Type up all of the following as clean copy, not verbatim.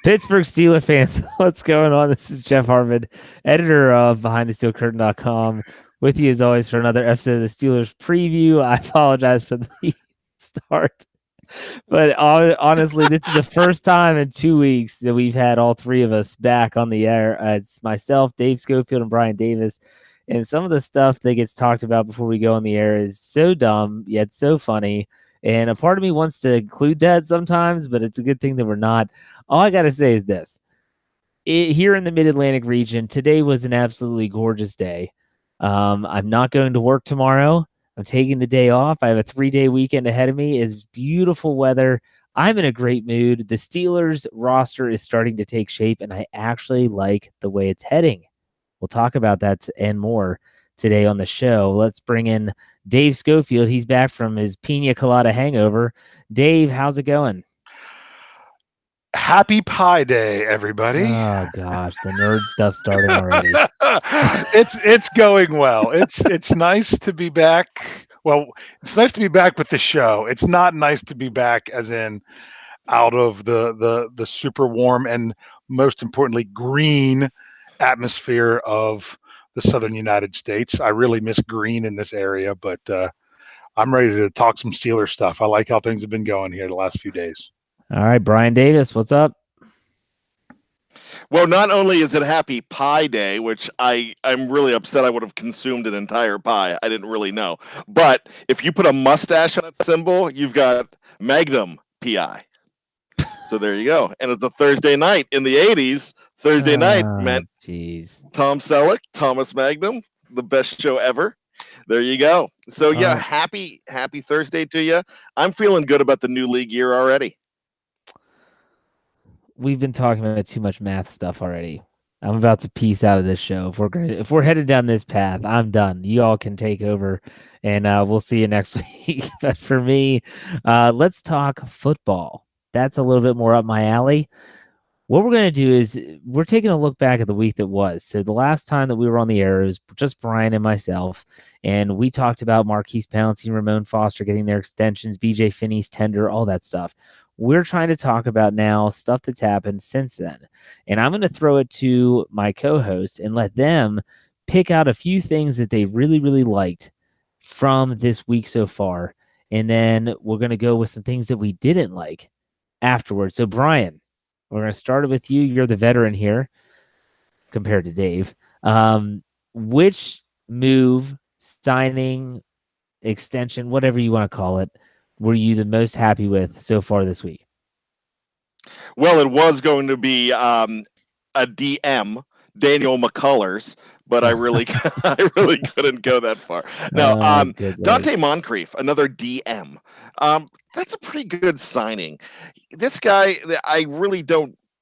Pittsburgh Steelers fans, what's going on? This is Jeff Hartman, editor of BehindTheSteelCurtain.com, with you as always for another episode of the Steelers preview. I apologize for the start, but honestly, this is the first time in 2 weeks that we've had all three of us back on the air. It's myself, Dave Schofield, and Bryan Davis. And some of the stuff that gets talked about before we go on the air is so dumb, yet so funny. And a part of me wants to include that sometimes, but it's a good thing that we're not. All I got to say is this. Here in the Mid-Atlantic region, today was an absolutely gorgeous day. I'm not going to work tomorrow. I'm taking the day off. I have a 3-day weekend ahead of me. It's beautiful weather. I'm in a great mood. The Steelers roster is starting to take shape, and I actually like the way it's heading. We'll talk about that and more today on the show. Let's bring in Dave Schofield. He's back from his pina colada hangover. Dave, how's it going? Happy Pie Day, everybody. Oh gosh, the nerd stuff starting already. It's going well. It's nice to be back. Well, it's nice to be back with the show. It's not nice to be back as in out of the super warm and most importantly green atmosphere of the southern United States. I really miss green in this area, but I'm ready to talk some Steelers stuff. I like how things have been going here the last few days. All right, Bryan Davis, what's up? Well, not only is it Happy Pie Day, which I'm really upset I would have consumed an entire pie. I didn't really know. But if you put a mustache on that symbol, you've got Magnum PI. So there you go. And it's a Thursday night. In the 80s, Thursday night meant Tom Selleck, Thomas Magnum, the best show ever. There you go. So yeah, happy Thursday to you. I'm feeling good about the new league year already. We've been talking about too much math stuff already. I'm about to peace out of this show. If we're headed down this path, I'm done. You all can take over, and we'll see you next week. But for me, let's talk football. That's a little bit more up my alley. What we're going to do is we're taking a look back at the week that was. So the last time that we were on the air, it was just Bryan and myself, and we talked about Marquise Pouncey, Ramon Foster getting their extensions, BJ Finney's tender, all that stuff. We're trying to talk about now stuff that's happened since then. And I'm going to throw it to my co-host and let them pick out a few things that they really, really liked from this week so far. And then we're going to go with some things that we didn't like afterwards. So, Bryan, we're going to start with you. You're the veteran here compared to Dave. Which move, signing, extension, whatever you want to call it, were you the most happy with so far this week? Well, it was going to be a DM, Daniel Mccullers, but I really couldn't go that far. Now, Dante Moncrief, another DM. That's a pretty good signing. This guy, I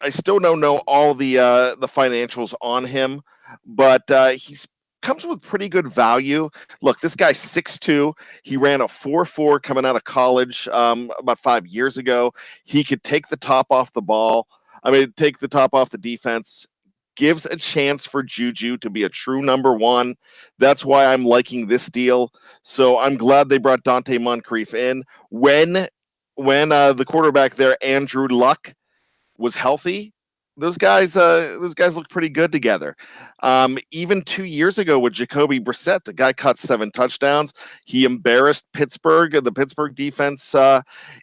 still don't know all the financials on him, but he's comes with pretty good value. Look, this guy's 6'2". He ran a 4.4 coming out of college about 5 years ago. He could take the top off the ball. Take the top off the defense. Gives a chance for Juju to be a true number one. That's why I'm liking this deal. So I'm glad they brought Dante Moncrief in. When the quarterback there, Andrew Luck, was healthy, those guys look pretty good together. Even 2 years ago with Jacoby Brissette, the guy caught 7 touchdowns. He embarrassed the Pittsburgh defense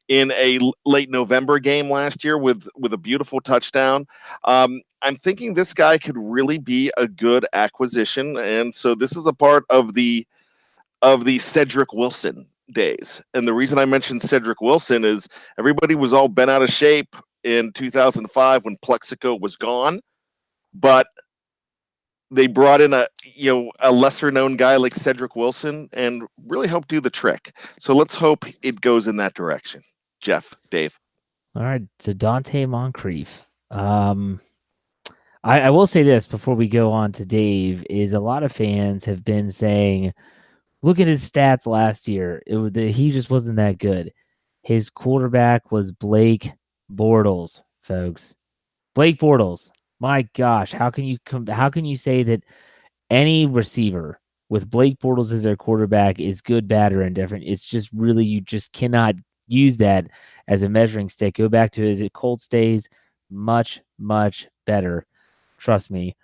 in a late November game last year with a beautiful touchdown. I'm thinking this guy could really be a good acquisition, and so this is a part of the Cedric Wilson days. And the reason I mentioned Cedric Wilson is everybody was all bent out of shape in 2005 when Plexico was gone, but they brought in a lesser known guy like Cedric Wilson and really helped do the trick. So let's hope it goes in that direction. Jeff, Dave. All right. So Dante Moncrief. I will say this before we go on to Dave is a lot of fans have been saying, look at his stats last year. He just wasn't that good. His quarterback was Blake Bortles, folks. Blake Bortles. My gosh, how can you say that any receiver with Blake Bortles as their quarterback is good, bad, or indifferent? It's just really, you just cannot use that as a measuring stick. Go back to his Colts days. much, much better. Trust me.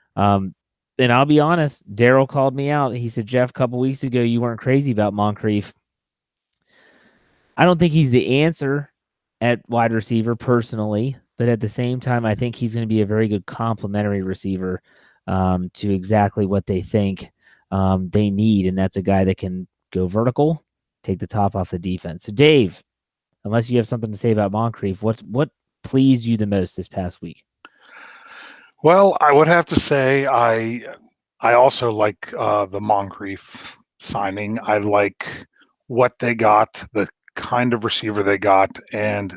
And I'll be honest, Daryl called me out. He said, Jeff, a couple weeks ago, you weren't crazy about Moncrief. I don't think he's the answer at wide receiver personally, but at the same time, I think he's going to be a very good complementary receiver to exactly what they think they need. And that's a guy that can go vertical, take the top off the defense. So, Dave, unless you have something to say about Moncrief, what pleased you the most this past week? Well, I would have to say I also like the Moncrief signing. I like what they got, the kind of receiver they got, and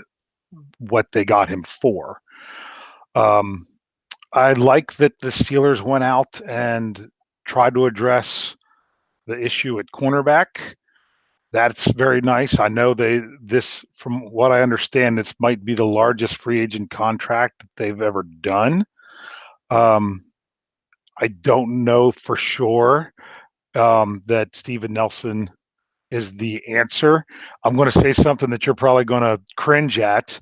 what they got him for. I like that the Steelers went out and tried to address the issue at cornerback. That's very nice. I know from what I understand, this might be the largest free agent contract that they've ever done. I don't know for sure that Steven Nelson is the answer. I'm going to say something that you're probably going to cringe at,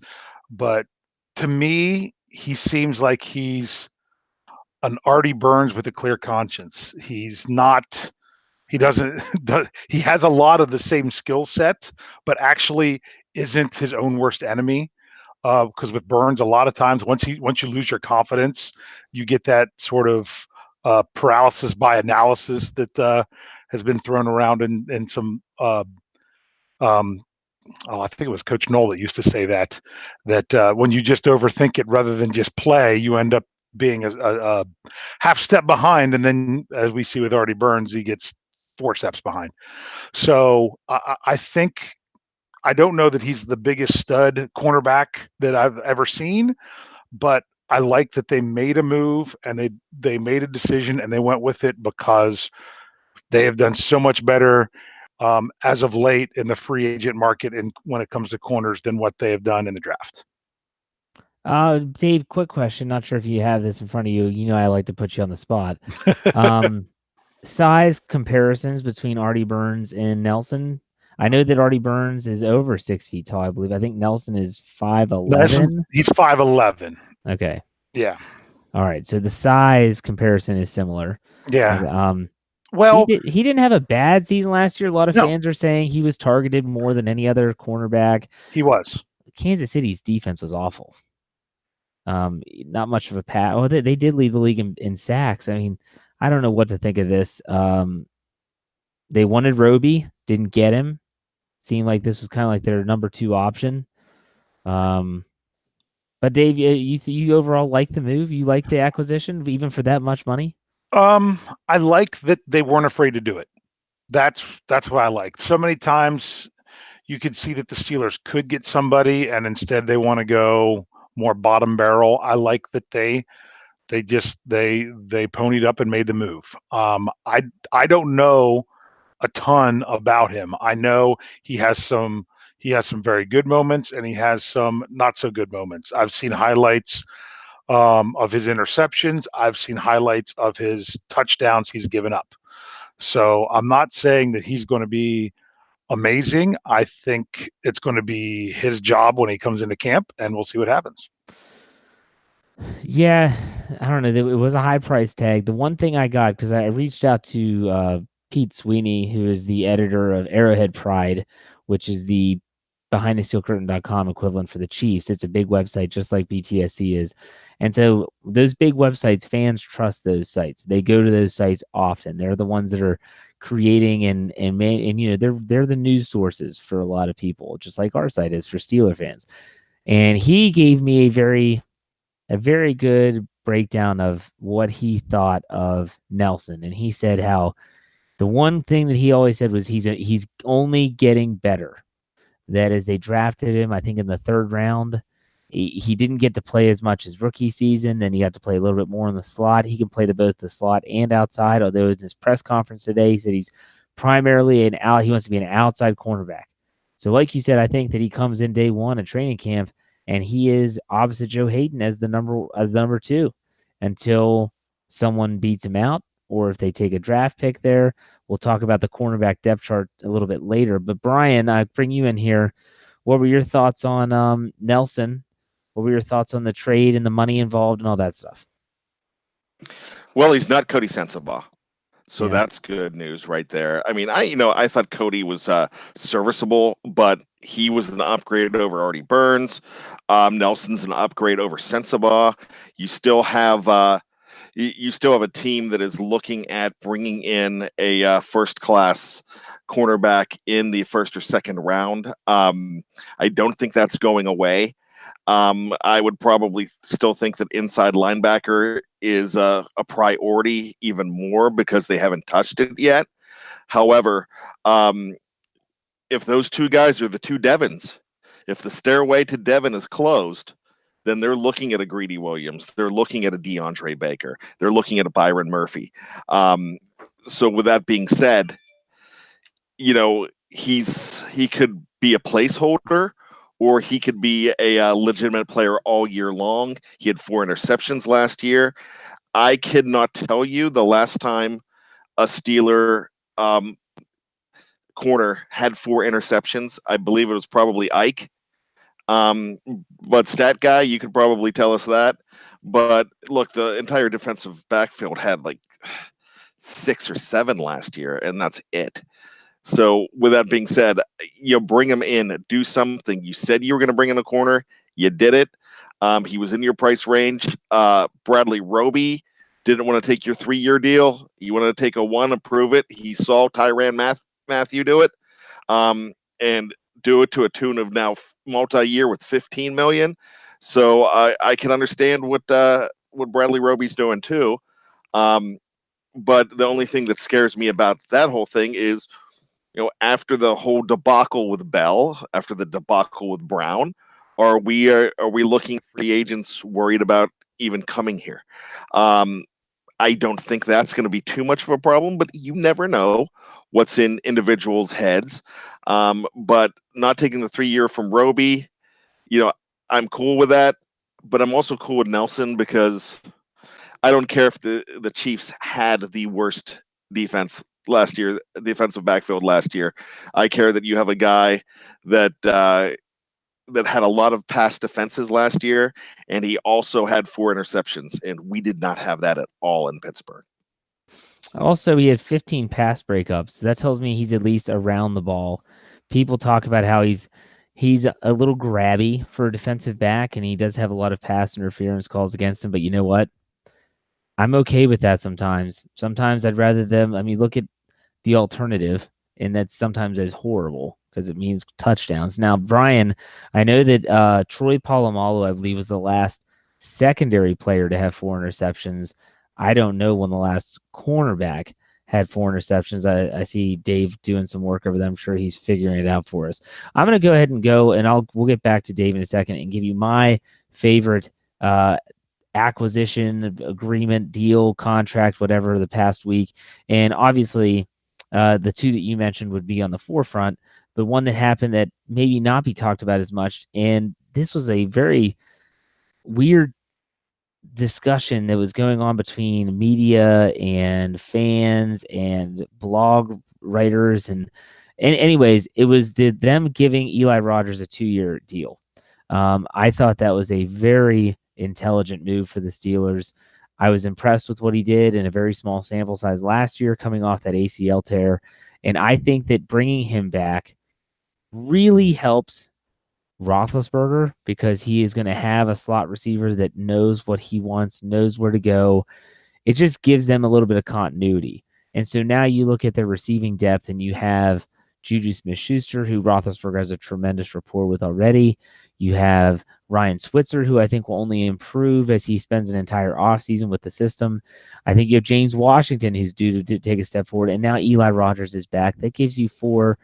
but to me, he seems like he's an Artie Burns with a clear conscience. He's not. He doesn't. He has a lot of the same skill set, but actually isn't his own worst enemy. Because with Burns, a lot of times once you lose your confidence, you get that sort of paralysis by analysis that has been thrown around in some. I think it was Coach Knoll that used to say that when you just overthink it rather than just play, you end up being a half step behind, and then as we see with Artie Burns, he gets 4 steps behind. So I think. I don't know that he's the biggest stud cornerback that I've ever seen, but I like that they made a move and they made a decision and they went with it because they have done so much better as of late in the free agent market and when it comes to corners than what they have done in the draft. Dave, quick question. Not sure if you have this in front of you. You know, I like to put you on the spot. Size comparisons between Artie Burns and Nelson. I know that Artie Burns is over 6 feet tall, I believe. I think Nelson is 5'11". He's 5'11". Okay. Yeah. All right. So the size comparison is similar. Yeah. Well, he didn't have a bad season last year. A lot of fans are saying he was targeted more than any other cornerback. He was. Kansas City's defense was awful. Not much of a pass. Oh, they did lead the league in sacks. I mean, I don't know what to think of this. They wanted Roby, didn't get him. Seemed like this was kind of like their number 2 option. But Dave, you overall like the move? You like the acquisition, even for that much money? I like that they weren't afraid to do it. That's what I like. So many times you could see that the Steelers could get somebody, and instead they want to go more bottom barrel. I like that they ponied up and made the move. I don't know a ton about him. I know he has some very good moments and he has some not so good moments. I've seen highlights of his interceptions. I've seen highlights of his touchdowns he's given up. So I'm not saying that he's going to be amazing. I think it's going to be his job when he comes into camp, and we'll see what happens. Yeah, I don't know. It was a high price tag. The one thing I got, because I reached out to Pete Sweeney, who is the editor of Arrowhead Pride, which is the BehindTheSteelCurtain.com equivalent for the Chiefs. It's a big website, just like BTSC is. And so those big websites, fans trust those sites. They go to those sites often. They're the ones that are creating and you know, they're the news sources for a lot of people, just like our site is for Steeler fans. And he gave me a very good breakdown of what he thought of Nelson. And he said how the one thing that he always said was he's only getting better. That is, they drafted him, I think, in the 3rd round. He didn't get to play as much as rookie season. Then he got to play a little bit more in the slot. He can play both the slot and outside, although in his press conference today, he said he's primarily he wants to be an outside cornerback. So like you said, I think that he comes in day 1 at training camp, and he is opposite Joe Hayden as the number 2 until someone beats him out, or if they take a draft pick there. We'll talk about the cornerback depth chart a little bit later. But Bryan, I bring you in here. What were your thoughts on Nelson? What were your thoughts on the trade and the money involved and all that stuff? Well, he's not Cody Sensabaugh. So Yeah. that's good news right there. I mean, I thought Cody was serviceable, but he was an upgrade over Artie Burns. Nelson's an upgrade over Sensabaugh. You still have a team that is looking at bringing in a first-class cornerback in the first or second round. I don't think that's going away. I would probably still think that inside linebacker is a priority even more because they haven't touched it yet. However, if those two guys are the two Devons, if the stairway to Devon is closed, then they're looking at a Greedy Williams. They're looking at a DeAndre Baker. They're looking at a Byron Murphy. So with that being said, he could be a placeholder, or he could be a legitimate player all year long. He had 4 interceptions last year. I cannot tell you the last time a Steeler corner had 4 interceptions. I believe it was probably Ike. But stat guy, you could probably tell us that. But look, the entire defensive backfield had like 6 or 7 last year, and that's it. So with that being said, bring him in, do something. You said you were going to bring in a corner. You did it. He was in your price range. Bradley Roby didn't want to take your 3-year deal. He wanted to take a 1 and prove it. He saw Tyrann Mathieu do it, and do it to a tune of now multi-year with $15 million. So I can understand what Bradley Roby's doing too. But the only thing that scares me about that whole thing is, after the whole debacle with Bell, after the debacle with Brown, are we looking at free agents worried about even coming here? I don't think that's going to be too much of a problem, but you never know what's in individuals' heads. But not taking the 3-year from Roby, I'm cool with that, but I'm also cool with Nelson because I don't care if the Chiefs had the worst defense last year, defensive backfield last year. I care that you have a guy that had a lot of past defenses last year, and he also had 4 interceptions, and we did not have that at all in Pittsburgh. Also, he had 15 pass breakups. So that tells me he's at least around the ball. People talk about how he's a little grabby for a defensive back, and he does have a lot of pass interference calls against him. But you know what? I'm okay with that sometimes. Sometimes I'd rather them. I mean, look at the alternative, and that sometimes is horrible because it means touchdowns. Now, Bryan, I know that Troy Polamalu, I believe, was the last secondary player to have 4 interceptions. I don't know when the last cornerback had 4 interceptions. I see Dave doing some work over there. I'm sure he's figuring it out for us. I'm going to go ahead and go, and we'll get back to Dave in a second and give you my favorite acquisition, agreement, deal, contract, whatever, the past week. And obviously, the 2 that you mentioned would be on the forefront, but one that happened that maybe not be talked about as much. And this was a very weird discussion that was going on between media and fans and blog writers. And anyways, it was them giving Eli Rogers a 2-year deal. I thought that was a very intelligent move for the Steelers. I was impressed with what he did in a very small sample size last year coming off that ACL tear. And I think that bringing him back really helps Roethlisberger because he is going to have a slot receiver that knows what he wants, knows where to go. It just gives them a little bit of continuity. And so now you look at their receiving depth and you have Juju Smith-Schuster, who Roethlisberger has a tremendous rapport with already. You have Ryan Switzer, who I think will only improve as he spends an entire offseason with the system. I think you have James Washington, who's due to take a step forward. And now Eli Rogers is back. That gives you 4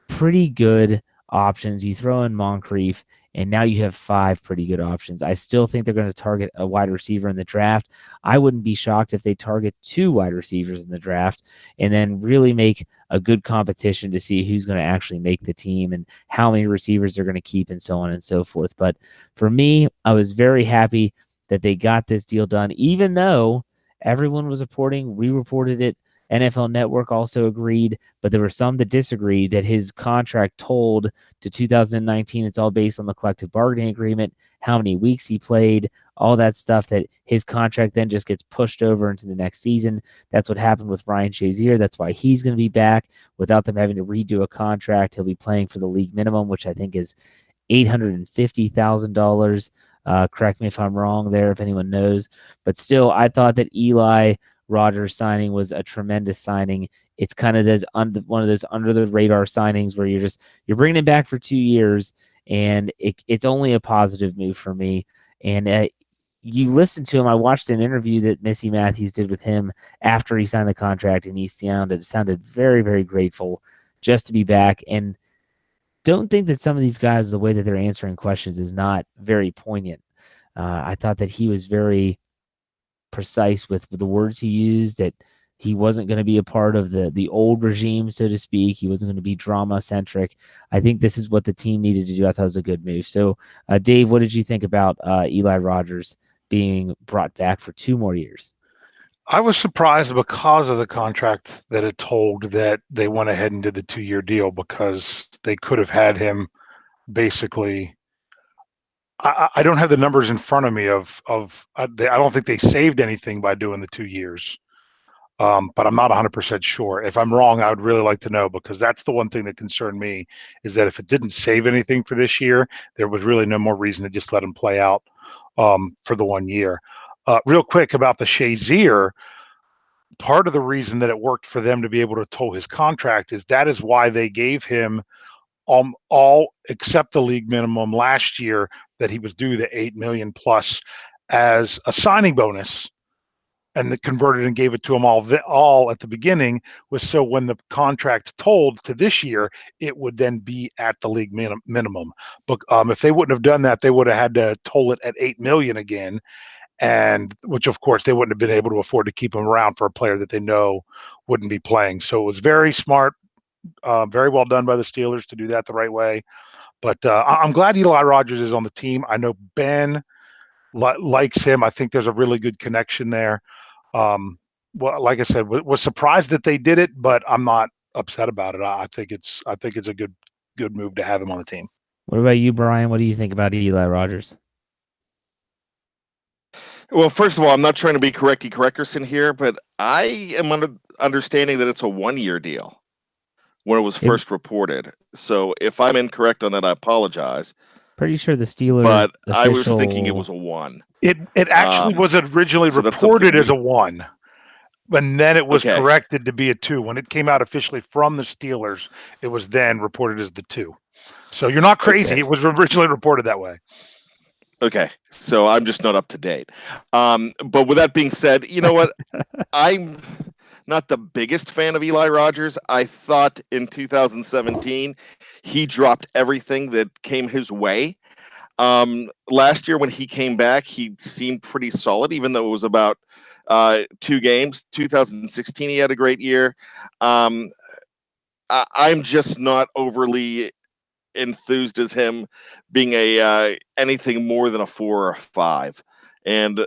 pretty good options. You throw in Moncrief, and now you have 5 pretty good options. I still think they're going to target a wide receiver in the draft. I wouldn't be shocked if they target 2 wide receivers in the draft and then really make a good competition to see who's going to actually make the team and how many receivers they're going to keep and so on and so forth. But for me, I was very happy that they got this deal done, even though everyone was reporting, we reported it, NFL Network also agreed, but there were some that disagreed that his contract told to 2019. It's all based on the collective bargaining agreement, how many weeks he played, all that stuff, that his contract then just gets pushed over into the next season. That's what happened with Ryan Shazier. That's why he's going to be back without them having to redo a contract. He'll be playing for the league minimum, which I think is $850,000. Correct me if I'm wrong there, if anyone knows. But still, I thought that Eli Rogers signing was a tremendous signing. It's kind of one of those under the radar signings where you're bringing him back for 2 years, and it's only a positive move for me. And you listen to him. I watched an interview that Missy Matthews did with him after he signed the contract, and he sounded very, very grateful just to be back. And don't think that some of these guys, the way that they're answering questions is not very poignant. I thought that he was very precise with the words he used, that he wasn't going to be a part of the old regime, so to speak. He wasn't going to be drama centric. I think this is what the team needed to do. I thought it was a good move. So, Dave, what did you think about Eli Rogers being brought back for 2 more years? I was surprised because of the contract that it told that they went ahead and did the 2-year deal, because they could have had him basically. I don't have the numbers in front of me I don't think they saved anything by doing the 2 years. But I'm not 100% sure. If I'm wrong, I would really like to know, because that's the one thing that concerned me, is that if it didn't save anything for this year, there was really no more reason to just let him play out for the 1 year. Real quick about the Shazier, part of the reason that it worked for them to be able to toll his contract is why they gave him all except the league minimum last year, that he was due the $8 million plus as a signing bonus, and they converted and gave it to him all at the beginning, was so when the contract told to this year, it would then be at the league minimum. But if they wouldn't have done that, they would have had to toll it at $8 million again, and which of course they wouldn't have been able to afford to keep him around for a player that they know wouldn't be playing. So it was very smart, very well done by the Steelers to do that the right way. But I'm glad Eli Rogers is on the team. I know Ben likes him. I think there's a really good connection there. Well, like I said, was surprised that they did it, but I'm not upset about it. I think it's a good move to have him on the team. What about you, Brian? What do you think about Eli Rogers? Well, first of all, I'm not trying to be correcty correckerson here, but I am understanding that it's a 1-year deal when it was first reported. So if I'm incorrect on that, I apologize. Pretty sure the Steelers, but I was thinking it was a 1. It actually was originally reported as a 1, and then it was corrected to be a 2. When it came out officially from the Steelers, it was then reported as the 2. So you're not crazy. Okay. It was originally reported that way. Okay, so I'm just not up to date. But with that being said, you know what? I'm not the biggest fan of Eli Rogers. I thought in 2017 he dropped everything that came his way. Last year when he came back, he seemed pretty solid, even though it was about 2 games. 2016 he had a great year. I'm just not overly enthused as him being a anything more than a 4 or a 5, and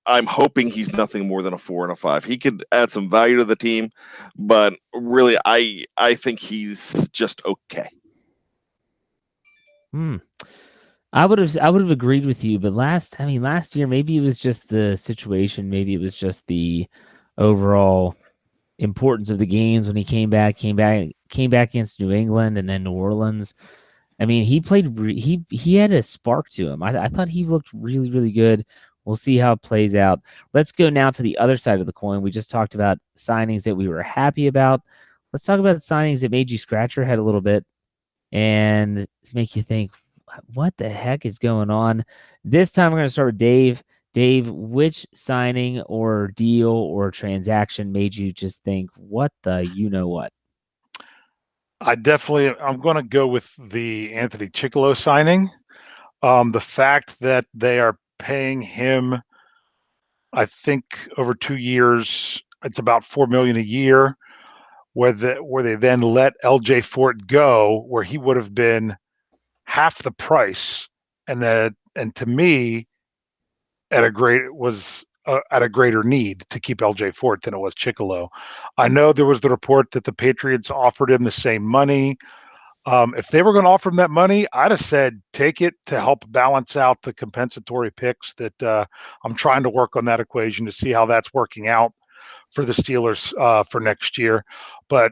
I'm hoping he's nothing more than a 4 and a 5. He could add some value to the team, but really I think he's just okay. I would have agreed with you, but last year, maybe it was just the situation, maybe it was just the overall importance of the games when he came back against New England and then New Orleans. I mean, he played. He had a spark to him. I thought he looked really, really good. We'll see how it plays out. Let's go now to the other side of the coin. We just talked about signings that we were happy about. Let's talk about signings that made you scratch your head a little bit and make you think, what the heck is going on? This time we're going to start with Dave. Dave, which signing or deal or transaction made you just think, what the you-know-what? I'm going to go with the Anthony Chickillo signing. The fact that they are paying him, I think over 2 years, it's about $4 million a year, where they then let LJ Fort go, where he would have been half the price, and to me, was at a greater need to keep LJ Fort than it was Chicolo. I know there was the report that the Patriots offered him the same money. If they were going to offer him that money, I'd have said take it to help balance out the compensatory picks that I'm trying to work on that equation to see how that's working out for the Steelers for next year. But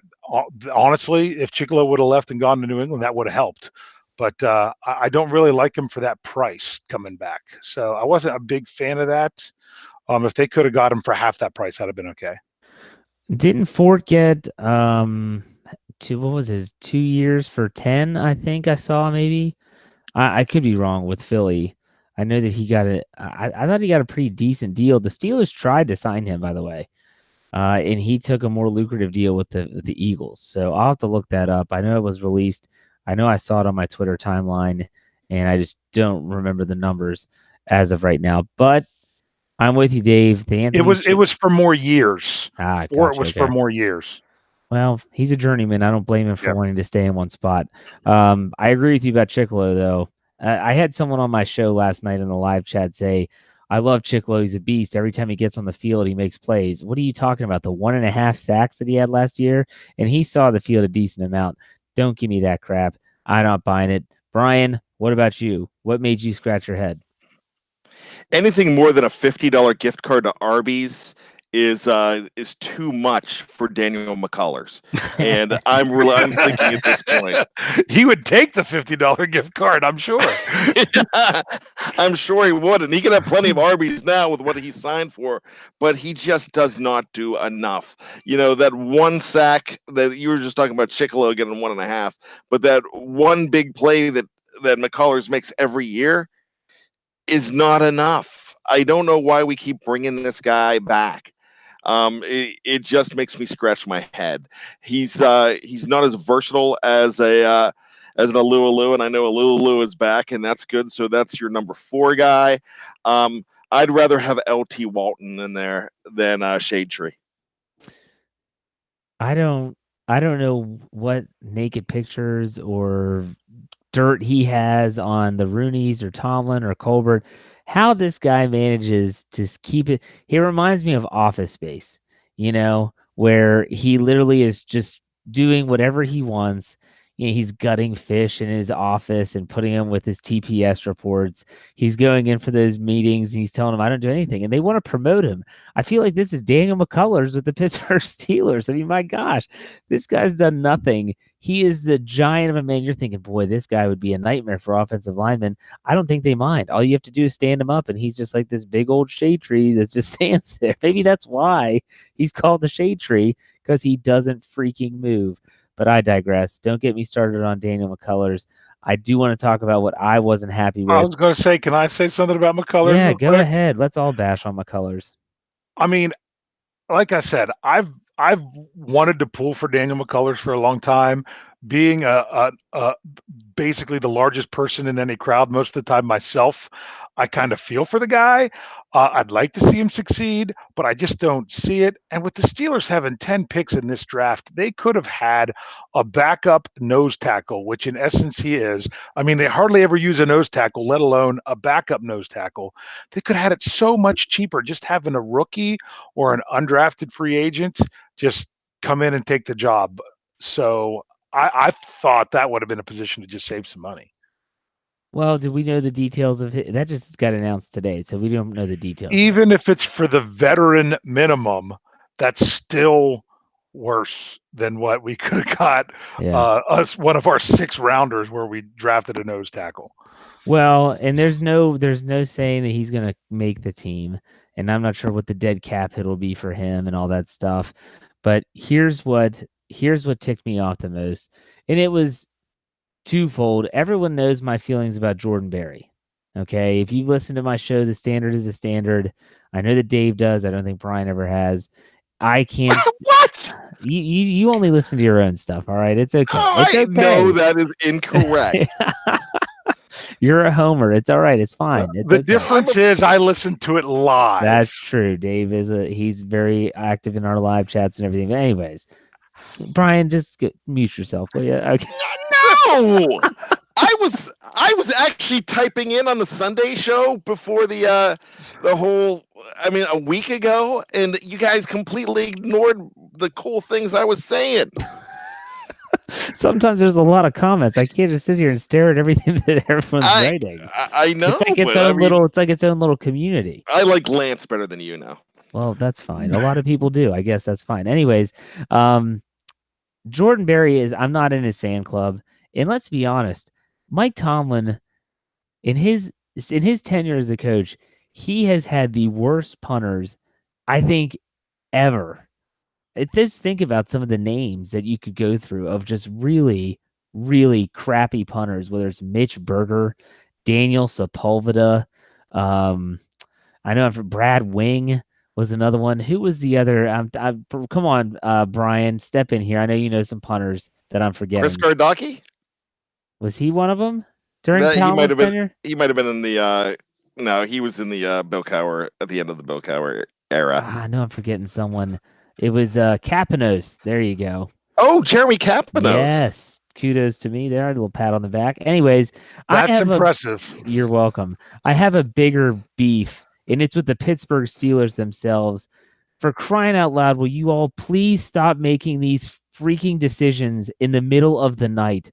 honestly, if Chicolo would have left and gone to New England, that would have helped. But I don't really like him for that price coming back. So I wasn't a big fan of that. If they could have got him for half that price, I'd have been okay. Didn't Fort get what was his 2 years for 10? I think I saw maybe. I could be wrong with Philly. I know that he got it. I thought he got a pretty decent deal. The Steelers tried to sign him, by the way, and he took a more lucrative deal with the Eagles. So I'll have to look that up. I know it was released. I know I saw it on my Twitter timeline, and I just don't remember the numbers as of right now. But I'm with you, Dave. It was for more years. Gotcha, was for more years. Well, he's a journeyman. I don't blame him for wanting to stay in one spot. I agree with you about Chicolo, though. I had someone on my show last night in the live chat say, I love Chicolo. He's a beast. Every time he gets on the field, he makes plays. What are you talking about? The 1.5 sacks that he had last year? And he saw the field a decent amount. Don't give me that crap. I'm not buying it. Bryan, what about you? What made you scratch your head? Anything more than a $50 gift card to Arby's is too much for Daniel Mccullers, and I'm thinking at this point he would take the $50 gift card. I'm sure. I'm sure he would, and he can have plenty of Arby's now with what he signed for. But he just does not do enough. That one sack that you were just talking about, Chicolo getting 1.5, but that one big play that Mccullers makes every year is not enough. I don't know why we keep bringing this guy back. It just makes me scratch my head. He's not as versatile as an Alualu, and I know Alualu is back, and that's good. So that's your number 4 guy. I'd rather have LT Walton in there than Shade Tree. I don't know what naked pictures or dirt he has on the Rooneys or Tomlin or Colbert. How this guy manages to keep it. He reminds me of Office Space, where he literally is just doing whatever he wants. He's gutting fish in his office and putting them with his TPS reports. He's going in for those meetings and he's telling them, I don't do anything. And they want to promote him. I feel like this is Daniel Mccullers with the Pittsburgh Steelers. I mean, my gosh, this guy's done nothing. He is the giant of a man. You're thinking, boy, this guy would be a nightmare for offensive linemen. I don't think they mind. All you have to do is stand him up, and he's just like this big old shade tree that just stands there. Maybe that's why he's called the shade tree, because he doesn't freaking move. But I digress. Don't get me started on Daniel Mccullers. I do want to talk about what I wasn't happy with. I was going to say, can I say something about McCullers? Yeah, go ahead. Let's all bash on McCullers. I mean, like I said, I've wanted to pull for Daniel McCullers for a long time. Being basically the largest person in any crowd most of the time myself, I kind of feel for the guy. I'd like to see him succeed, but I just don't see it. And with the Steelers having 10 picks in this draft, they could have had a backup nose tackle, which in essence he is. I mean, they hardly ever use a nose tackle, let alone a backup nose tackle. They could have had it so much cheaper just having a rookie or an undrafted free agent just come in and take the job. So I thought that would have been a position to just save some money. Well, did we know the details of it? That just got announced today, so we don't know the details. Even if it's for the veteran minimum, that's still worse than what we could have got us one of our 6 rounders where we drafted a nose tackle. Well, and there's no saying that he's going to make the team, and I'm not sure what the dead cap hit will be for him and all that stuff. But here's what ticked me off the most, and it was twofold. Everyone knows my feelings about Jordan Berry. Okay, if you've listened to my show, The Standard is a Standard. I know that Dave does. I don't think Bryan ever has. I can't. What? You only listen to your own stuff. All right, it's okay. It's okay. No, that is incorrect. You're a homer. It's all right. It's fine. It's the difference is I listen to it live. That's true. Dave he's very active in our live chats and everything. But anyways, Bryan, just mute yourself, will you? Okay. No, I was actually typing in on the Sunday show before the whole. I mean, a week ago, and you guys completely ignored the cool things I was saying. Sometimes there's a lot of comments. I can't just sit here and stare at everything that everyone's writing. I know, it's like its own little. It's like its own little community. I like Lance better than you now. Well, that's fine. A lot of people do. I guess that's fine. Anyways, Jordan Berry is. I'm not in his fan club, and let's be honest, Mike Tomlin, in his tenure as a coach, he has had the worst punters, I think, ever. Just think about some of the names that you could go through of just really, really crappy punters, whether it's Mitch Berger, Daniel Sepulveda. I know Brad Wing was another one. Who was the other? Come on, Bryan, step in here. I know you know some punters that I'm forgetting. Chris Gardocki? Was he one of them during Tomlin's tenure? He might have been in the. No, he was in the Bill Cowher at the end of the Bill Cowher era. I know I'm forgetting someone. It was Capanos. There you go. Oh, Jeremy Capanos. Yes. Kudos to me there. A little pat on the back. Anyways, that's impressive. You're welcome. I have a bigger beef, and it's with the Pittsburgh Steelers themselves. For crying out loud, will you all please stop making these freaking decisions in the middle of the night?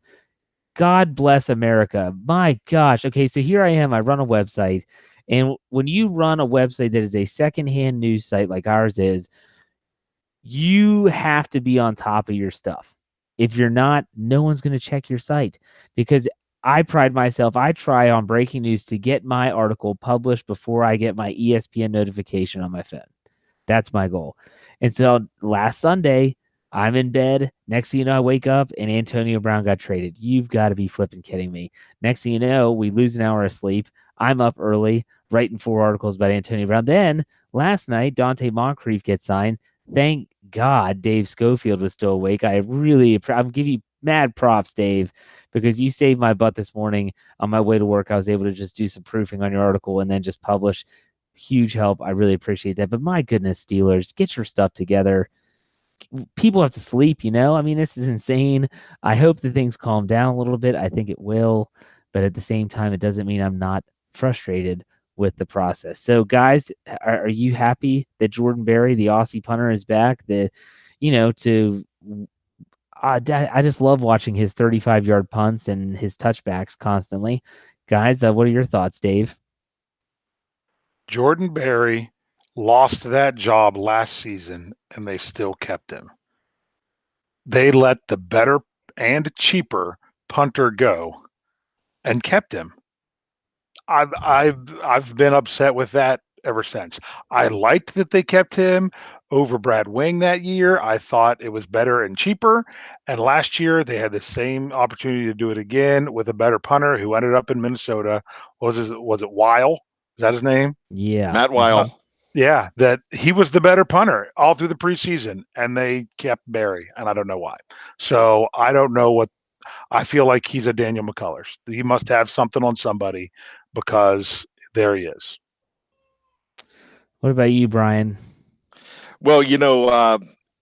God bless America. My gosh. Okay, so here I am. I run a website, and when you run a website that is a secondhand news site like ours is, you have to be on top of your stuff. If you're not, no one's going to check your site, because I pride myself. I try on breaking news to get my article published before I get my ESPN notification on my phone. That's my goal. And so last Sunday, I'm in bed. Next thing you know, I wake up and Antonio Brown got traded. You've got to be flipping kidding me. Next thing you know, we lose an hour of sleep. I'm up early writing 4 articles about Antonio Brown. Then last night, Dante Moncrief gets signed. Thank God Dave Schofield was still awake. I'll give you mad props, Dave, because you saved my butt this morning on my way to work. I was able to just do some proofing on your article and then just publish. Huge help. I really appreciate that. But my goodness, Steelers, get your stuff together. People have to sleep, I mean, this is insane. I hope that things calm down a little bit. I think it will. But at the same time, it doesn't mean I'm not frustrated with the process. So, guys, are you happy that Jordan Berry, the Aussie punter, is back? I just love watching his 35-yard punts and his touchbacks constantly. Guys, what are your thoughts, Dave? Jordan Berry lost that job last season, and they still kept him. They let the better and cheaper punter go and kept him. I've been upset with that ever since. I liked that they kept him over Brad Wing that year. I thought it was better and cheaper. And last year they had the same opportunity to do it again with a better punter who ended up in Minnesota. Was it Weil? Is that his name? Yeah. Matt Weil. Yeah, that he was the better punter all through the preseason, and they kept Berry, and I don't know why. So I don't know what. I feel like he's a Daniel Mccullers. He must have something on somebody, because there he is. What about you, Bryan? Well,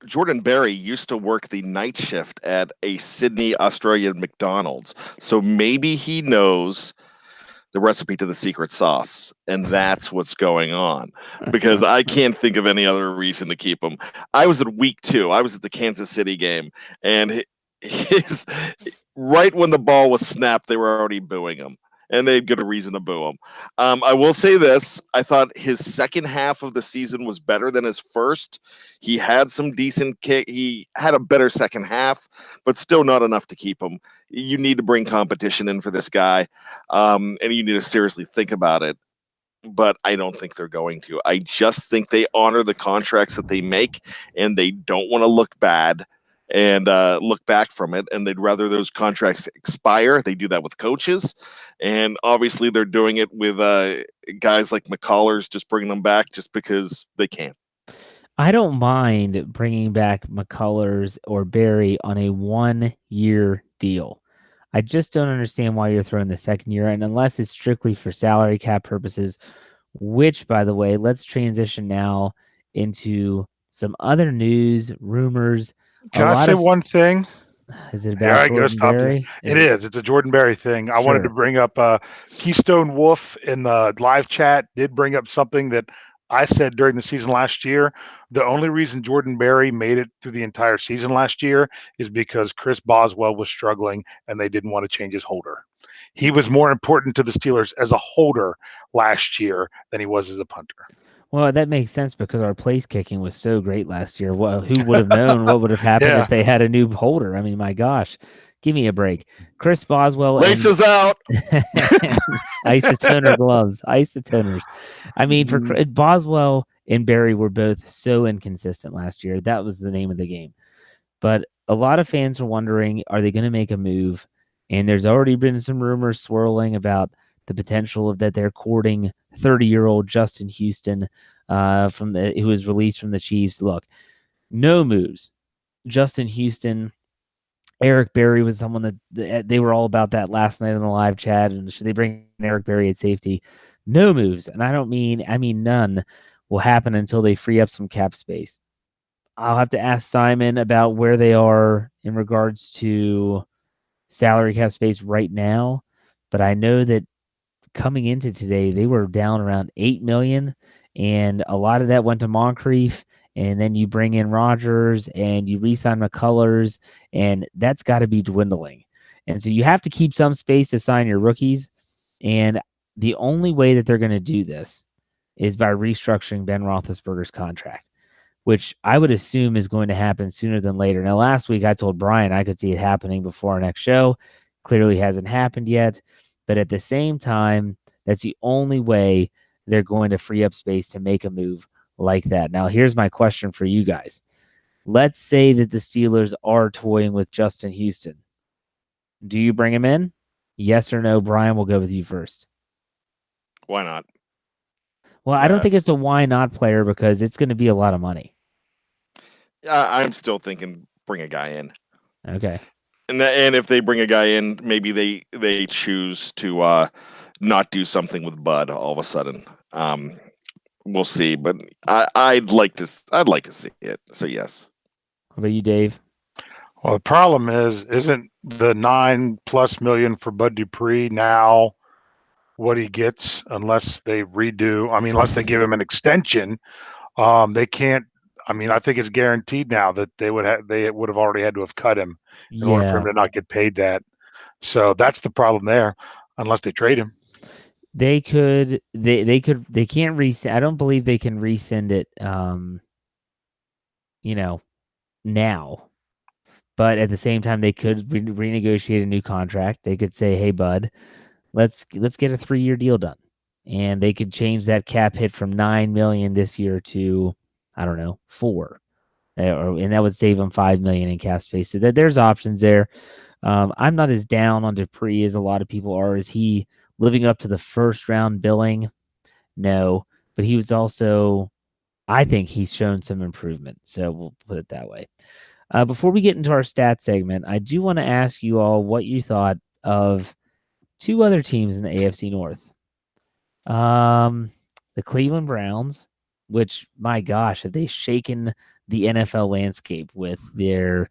Jordan Berry used to work the night shift at a Sydney, Australian McDonald's. So maybe he knows the recipe to the secret sauce, and that's what's going on, because I can't think of any other reason to keep him. I was at week 2. I was at the Kansas City game, and right when the ball was snapped, they were already booing him, and they had good reason to boo him. I will say this. I thought his second half of the season was better than his first. He had some decent kick. He had a better second half, but still not enough to keep him. You need to bring competition in for this guy, and you need to seriously think about it. But I don't think they're going to. I just think they honor the contracts that they make, and they don't want to look bad and look back from it, and they'd rather those contracts expire. They do that with coaches, and obviously they're doing it with guys like Mccullers, just bringing them back just because they can. I don't mind bringing back Mccullers or Berry on a 1-year deal. I just don't understand why you're throwing the second year, and unless it's strictly for salary cap purposes, which, by the way, let's transition now into some other news, rumors. Can I say one thing? Is it Here about I go, Jordan stop you. Berry? It is. It's a Jordan Berry thing. I wanted to Sure. bring up Keystone Wolf in the live chat did bring up something that I said during the season last year. The only reason Jordan Berry made it through the entire season last year is because Chris Boswell was struggling and they didn't want to change his holder. He was more important to the Steelers as a holder last year than he was as a punter. Well, that makes sense because our place kicking was so great last year. Well, who would have known what would have happened Yeah. if they had a new holder? I mean, my gosh, give me a break. Chris Boswell and Laces out. isotoner gloves, isotoners. I mean, for Boswell and Berry were both so inconsistent last year. That was the name of the game. But a lot of fans are wondering, are they going to make a move? And there's already been some rumors swirling about the potential of that they're courting 30-year-old Justin Houston, who was released from the Chiefs. Look, no moves. Justin Houston, Eric Berry was someone that they were all about that last night in the live chat. And should they bring Eric Berry at safety? No moves, and I mean none, will happen until they free up some cap space. I'll have to ask Simon about where they are in regards to salary cap space right now, but I know that coming into today, they were down around 8 million, and a lot of that went to Moncrief, and then you bring in Rodgers and you re-sign McCullers, and that's got to be dwindling. And so you have to keep some space to sign your rookies, and the only way that they're going to do this is by restructuring Ben Roethlisberger's contract, which I would assume is going to happen sooner than later. Now, last week I told Bryan I could see it happening before our next show. Clearly hasn't happened yet. But at the same time, that's the only way they're going to free up space to make a move like that. Now, here's my question for you guys. Let's say that the Steelers are toying with Justin Houston. Do you bring him in? Yes or no? Bryan, we'll go with you first. Why not? Well, I don't think it's a why not player because it's going to be a lot of money. I'm still thinking bring a guy in. Okay. And if they bring a guy in, maybe they choose to not do something with Bud all of a sudden. We'll see, but I'd like to see it. So yes. What about you, Dave? Well, the problem isn't the $9+ million for Bud Dupree now what he gets unless they redo? I mean, unless they give him an extension, they can't. I mean, I think it's guaranteed now that they would have already had to have cut him in order for him to not get paid that. So that's the problem there, unless they trade him. They can't resend. I don't believe they can resend it. Now, but at the same time, they could renegotiate a new contract. They could say, "Hey, Bud, let's get a 3-year deal done," and they could change that cap hit from $9 million this year to, I don't know, 4, and that would save them $5 million in cap space. So that there's options there. I'm not as down on Dupree as a lot of people are. Is he living up to the first round billing? No, but he was also, I think he's shown some improvement. So we'll put it that way. Before we get into our stat segment, I do want to ask you all what you thought of two other teams in the AFC North. The Cleveland Browns, which, my gosh, have they shaken the NFL landscape with their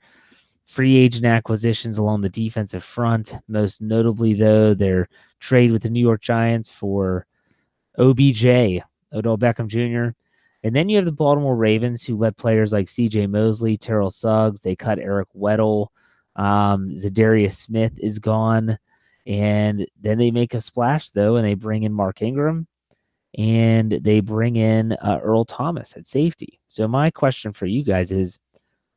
free agent acquisitions along the defensive front, most notably, though, their trade with the New York Giants for OBJ, Odell Beckham Jr. And then you have the Baltimore Ravens, who let players like C.J. Mosley, Terrell Suggs. They cut Eric Weddle. Zadarius Smith is gone. And then they make a splash, though, and they bring in Mark Ingram. And they bring in Earl Thomas at safety. So my question for you guys is,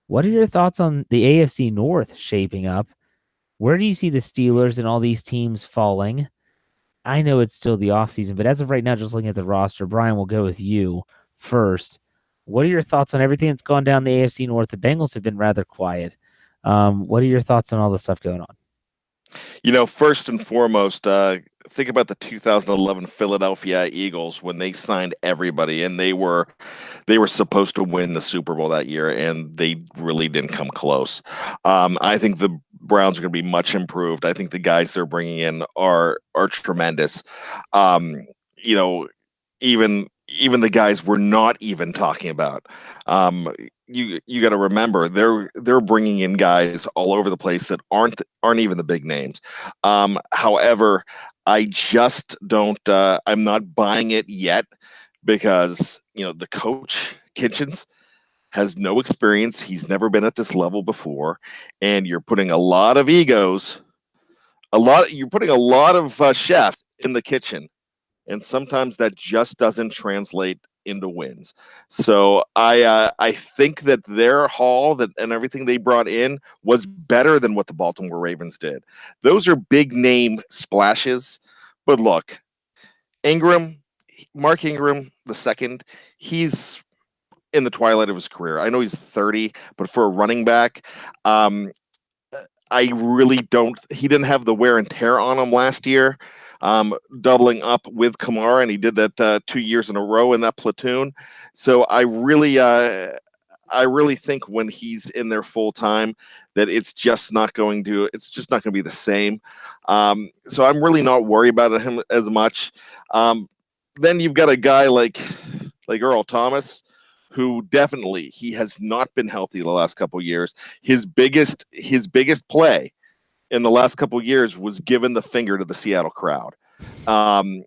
what are your thoughts on the AFC North shaping up? Where do you see the Steelers and all these teams falling? I know it's still the offseason, but as of right now, just looking at the roster, Bryan, we'll go with you first. What are your thoughts on everything that's gone down the AFC North? The Bengals have been rather quiet. What are your thoughts on all the stuff going on? First and foremost, think about the 2011 Philadelphia Eagles when they signed everybody, and they were supposed to win the Super Bowl that year, and they really didn't come close. I think the Browns are going to be much improved. I think the guys they're bringing in are tremendous. Even the guys we're not even talking about. you got to remember they're bringing in guys all over the place that aren't even the big names. However, I just don't. I'm not buying it yet because the coach Kitchens has no experience. He's never been at this level before, and you're putting a lot of egos. You're putting a lot of chefs in the kitchen, and sometimes that just doesn't translate into wins. So I think that their haul and everything they brought in was better than what the Baltimore Ravens did. Those are big name splashes, but look, Mark Ingram the second, he's in the twilight of his career. I know he's 30, but for a running back, I really don't. He didn't have the wear and tear on him last year, doubling up with Kamara, and he did that 2 years in a row in that platoon. So I really think when he's in there full time, that it's just not going to be the same. So I'm really not worried about him as much. Then you've got a guy like Earl Thomas, who definitely he has not been healthy the last couple of years. His biggest play in the last couple of years was giving the finger to the Seattle crowd. And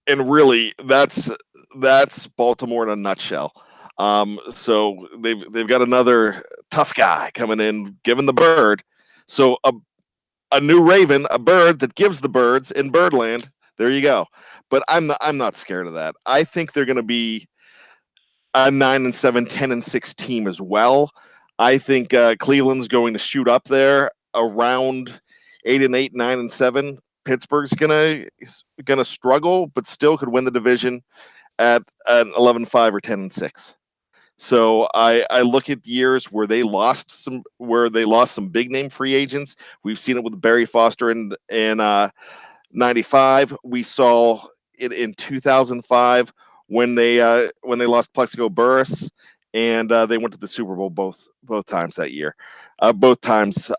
really that's Baltimore in a nutshell. So they've got another tough guy coming in, giving the bird. So a new Raven, a bird that gives the birds in Birdland. There you go. But I'm not scared of that. I think they're going to be a 9-7, 10-6 team as well. I think Cleveland's going to shoot up there around 8-8, 9-7. Pittsburgh's gonna struggle, but still could win the division at an 11-5 or 10-6. So I look at years where they lost some big name free agents. We've seen it with Barry Foster in 95. We saw it in 2005 when they lost Plexico Burris, and they went to the Super Bowl both times that year, both times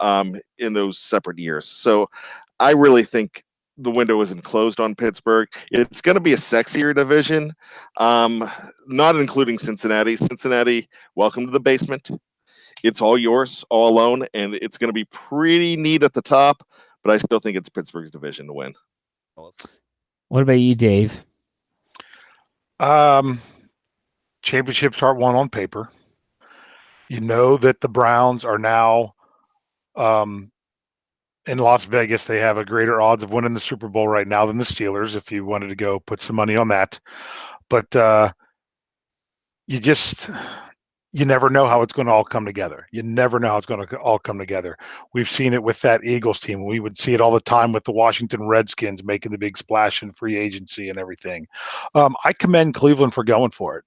in those separate years. So I really think the window isn't closed on Pittsburgh. It's going to be a sexier division, not including Cincinnati. Cincinnati, welcome to the basement. It's all yours, all alone, and it's going to be pretty neat at the top, but I still think it's Pittsburgh's division to win. What about you, Dave? Championships aren't won on paper. You know that the Browns are now in Las Vegas. They have a greater odds of winning the Super Bowl right now than the Steelers, if you wanted to go put some money on that. But you never know how it's going to all come together. You never know how it's going to all come together. We've seen it with that Eagles team. We would see it all the time with the Washington Redskins making the big splash in free agency and everything. I commend Cleveland for going for it.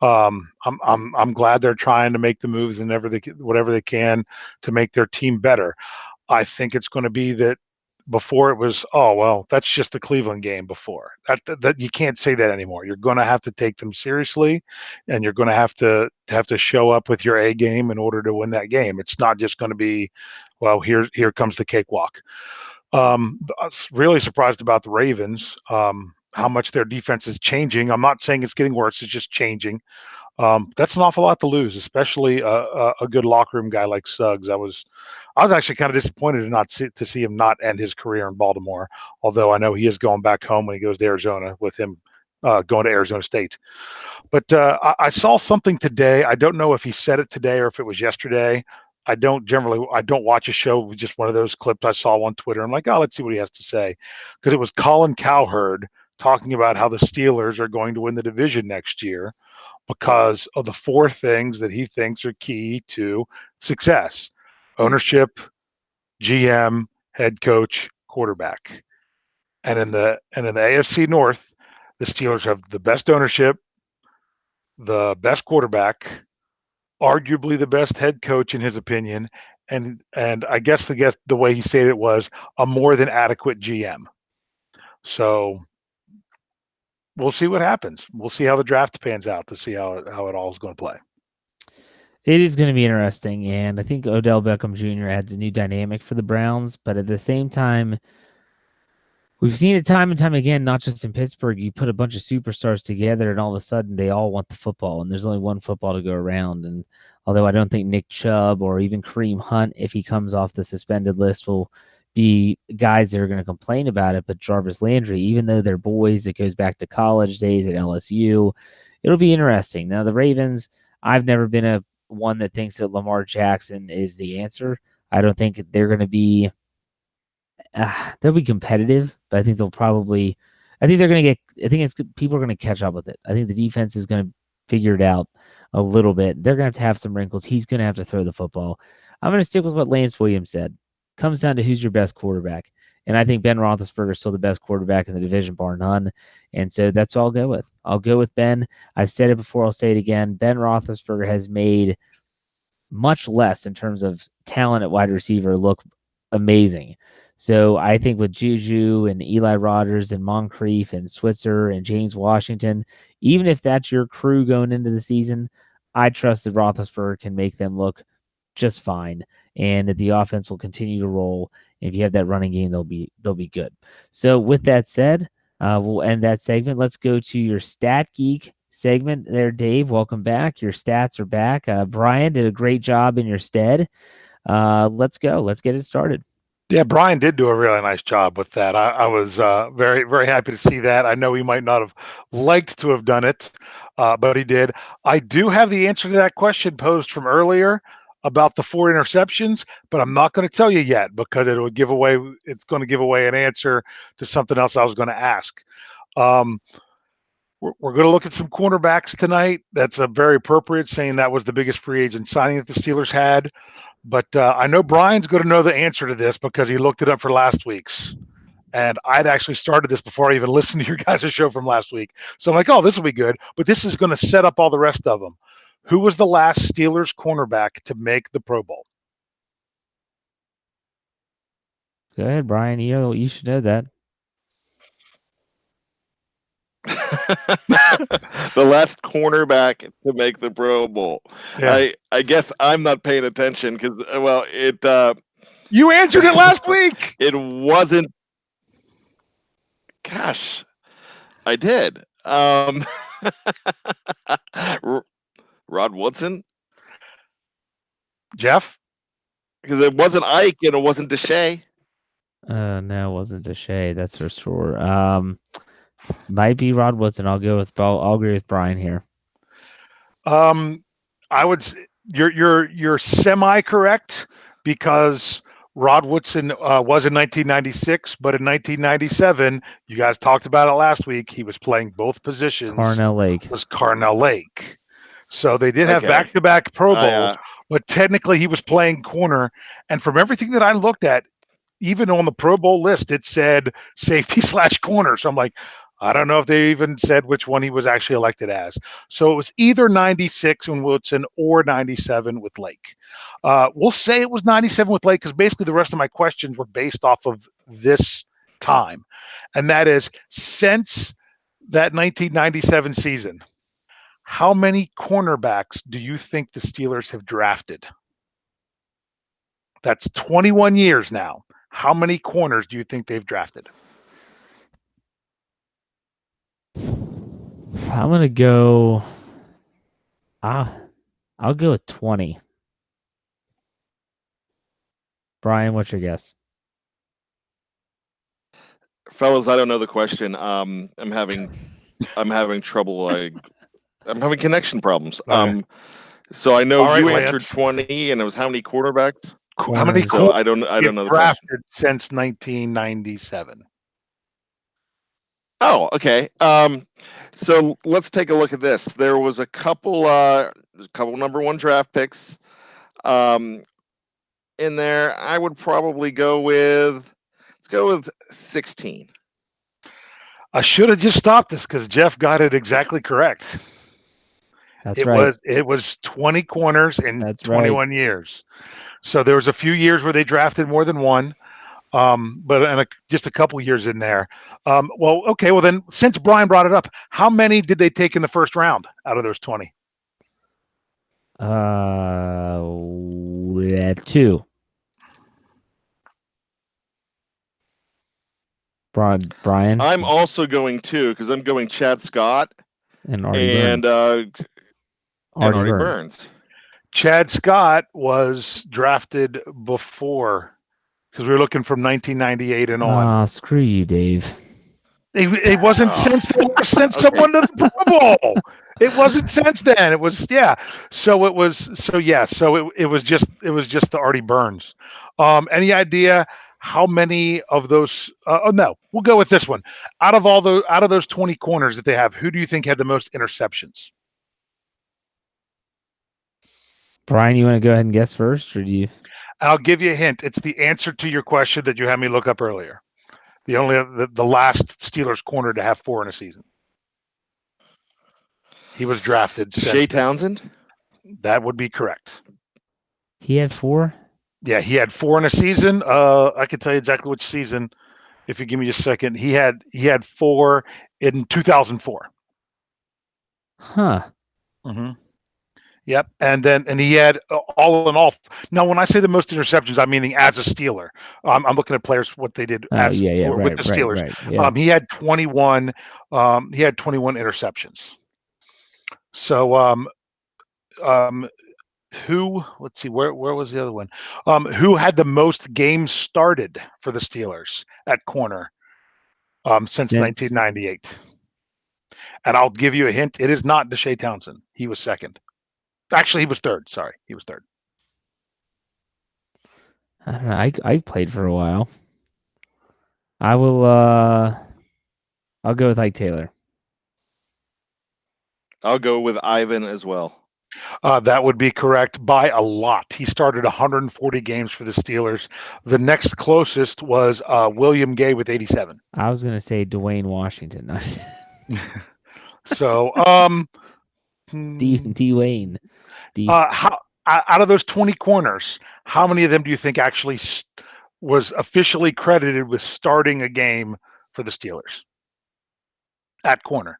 I'm glad they're trying to make the moves and whatever they can to make their team better. I think it's going to be that. Before it was, oh, well, that's just the Cleveland game before. That you can't say that anymore. You're going to have to take them seriously, and you're going to have to show up with your A game in order to win that game. It's not just going to be, well, here comes the cakewalk. I was really surprised about the Ravens, how much their defense is changing. I'm not saying it's getting worse. It's just changing. That's an awful lot to lose, especially a good locker room guy like Suggs. I was actually kind of disappointed to see him not end his career in Baltimore, although I know he is going back home when he goes to Arizona, with him going to Arizona State. But I saw something today. I don't know if he said it today or if it was yesterday. I don't watch a show, just one of those clips I saw on Twitter. I'm like, oh, let's see what he has to say. Because it was Colin Cowherd talking about how the Steelers are going to win the division next year, because of the four things that he thinks are key to success: ownership, GM, head coach, quarterback. And in the AFC North, the Steelers have the best ownership, the best quarterback, arguably the best head coach in his opinion, and I guess the way he stated it was a more than adequate GM. So we'll see what happens. We'll see how the draft pans out to see how it all is going to play. It is going to be interesting, and I think Odell Beckham Jr. adds a new dynamic for the Browns, but at the same time, We've seen it time and time again, not just in Pittsburgh. You put a bunch of superstars together, and all of a sudden they all want the football, and there's only one football to go around. And although I don't think Nick Chubb or even Kareem Hunt, if he comes off the suspended list, will be guys that are going to complain about it, but Jarvis Landry, even though they're boys, it goes back to college days at LSU. It'll be interesting. Now, the Ravens, I've never been a one that thinks that Lamar Jackson is the answer. I don't think they're going to be they'll be competitive, but I think they'll probably. I think they're going to get. I think it's people are going to catch up with it. I think the defense is going to figure it out a little bit. They're going to have some wrinkles. He's going to have to throw the football. I'm going to stick with what Lance Williams said. Comes down to who's your best quarterback, and I think Ben Roethlisberger is still the best quarterback in the division, bar none. And so that's what I'll go with. I'll go with Ben. I've said it before. I'll say it again. Ben Roethlisberger has made much less in terms of talent at wide receiver look amazing. So I think with Juju and Eli Rogers and Moncrief and Switzer and James Washington, even if that's your crew going into the season, I trust that Roethlisberger can make them look just fine, and that the offense will continue to roll. If you have that running game, they'll be good. So with that said, we'll end that segment. Let's go to your Stat Geek segment there, Dave. Welcome back. Your stats are back. Bryan did a great job in your stead. Let's go. Let's get it started. Yeah, Bryan did do a really nice job with that. I was very, very happy to see that. I know he might not have liked to have done it, but he did. I do have the answer to that question posed from earlier about the 4 interceptions, but I'm not going to tell you yet because it would give away. It's going to give away an answer to something else I was going to ask. We're going to look at some cornerbacks tonight. That's very appropriate, saying that was the biggest free agent signing that the Steelers had. But I know Bryan's going to know the answer to this because he looked it up for last week's. And I'd actually started this before I even listened to your guys' show from last week. So I'm like, oh, this will be good. But this is going to set up all the rest of them. Who was the last Steelers cornerback to make the Pro Bowl? Go ahead, Bryan. You should know that. The last cornerback to make the Pro Bowl. Yeah. I guess I'm not paying attention because, well, it. You answered it last week. It wasn't. Gosh, I did. Rod Woodson. Jeff? Because it wasn't Ike and it wasn't Deshae. No, it wasn't Deshae. That's for sure. Might be Rod Woodson. I'll agree with Bryan here. I would. You're semi correct because Rod Woodson was in 1996, but in 1997, you guys talked about it last week. He was playing both positions. Carnell Lake. Was Carnell Lake. So they did have back-to-back Pro Bowls, but technically he was playing corner. And from everything that I looked at, even on the Pro Bowl list, it said safety/corner. So I'm like, I don't know if they even said which one he was actually elected as. So it was either 96 with Woodson or 97 with Lake. We'll say it was 97 with Lake because basically the rest of my questions were based off of this time. And that is, since that 1997 season, how many cornerbacks do you think the Steelers have drafted? That's 21 years now. How many corners do you think they've drafted? I'm going to go. I'll go with 20. Bryan, what's your guess? Fellas, I don't know the question. I'm having trouble. I'm having connection problems. Okay. So I know you answered 20, and it was how many quarterbacks? How many? So I don't know the drafted question. Since 1997. Oh, okay. So let's take a look at this. There was a couple number 1 draft picks in there. I would probably go with 16. I should have just stopped this because Jeff got it exactly correct. That's right. It was 20 corners in 21 years. So there was a few years where they drafted more than one. But just a couple years in there. Well, then since Bryan brought it up, how many did they take in the first round out of those 20? 2. Bryan. I'm also going too because I'm going Chad Scott and Artie and Burns. Artie Burns. Chad Scott was drafted before because we were looking from 1998 and on. Screw you, Dave. It wasn't since they sent someone to the Pro Bowl. It wasn't since then. It was So it was just the Artie Burns. Any idea how many of those? No, we'll go with this one. Out of those 20 corners that they have, who do you think had the most interceptions? Bryan, you want to go ahead and guess first, or do you? I'll give you a hint. It's the answer to your question that you had me look up earlier. The last Steelers corner to have 4 in a season. He was drafted. Shea Townsend? That would be correct. He had 4? Yeah, he had 4 in a season. I can tell you exactly which season if you give me just a second. He had 4 in 2004. Huh. Mm-hmm. Yep, and he had all in all. Now, when I say the most interceptions, I'm meaning as a Steeler. I'm looking at players what they did with the Steelers. Right, yeah. He had 21. He had 21 interceptions. So, who? Let's see, where was the other one? Who had the most games started for the Steelers at corner since 1998? And I'll give you a hint. It is not Shea Townsend. He was second. Actually, he was third. Sorry, he was third. I don't know. I played for a while. I will. I'll go with Ike Taylor. I'll go with Ivan as well. That would be correct by a lot. He started 140 games for the Steelers. The next closest was William Gay with 87. I was going to say Dwayne Washington. So, Dwayne. How out of those 20 corners, how many of them do you think actually was officially credited with starting a game for the Steelers at corner?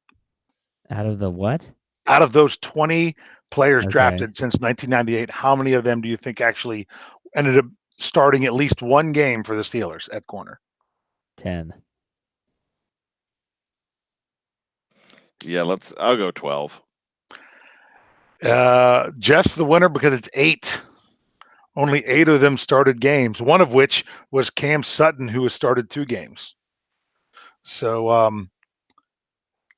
Out of the what? Out of those 20 players drafted since 1998, how many of them do you think actually ended up starting at least one game for the Steelers at corner? 10. Yeah, I'll go 12. Jeff's the winner because it's 8. Only 8 of them started games, one of which was Cam Sutton, who has started 2 games. So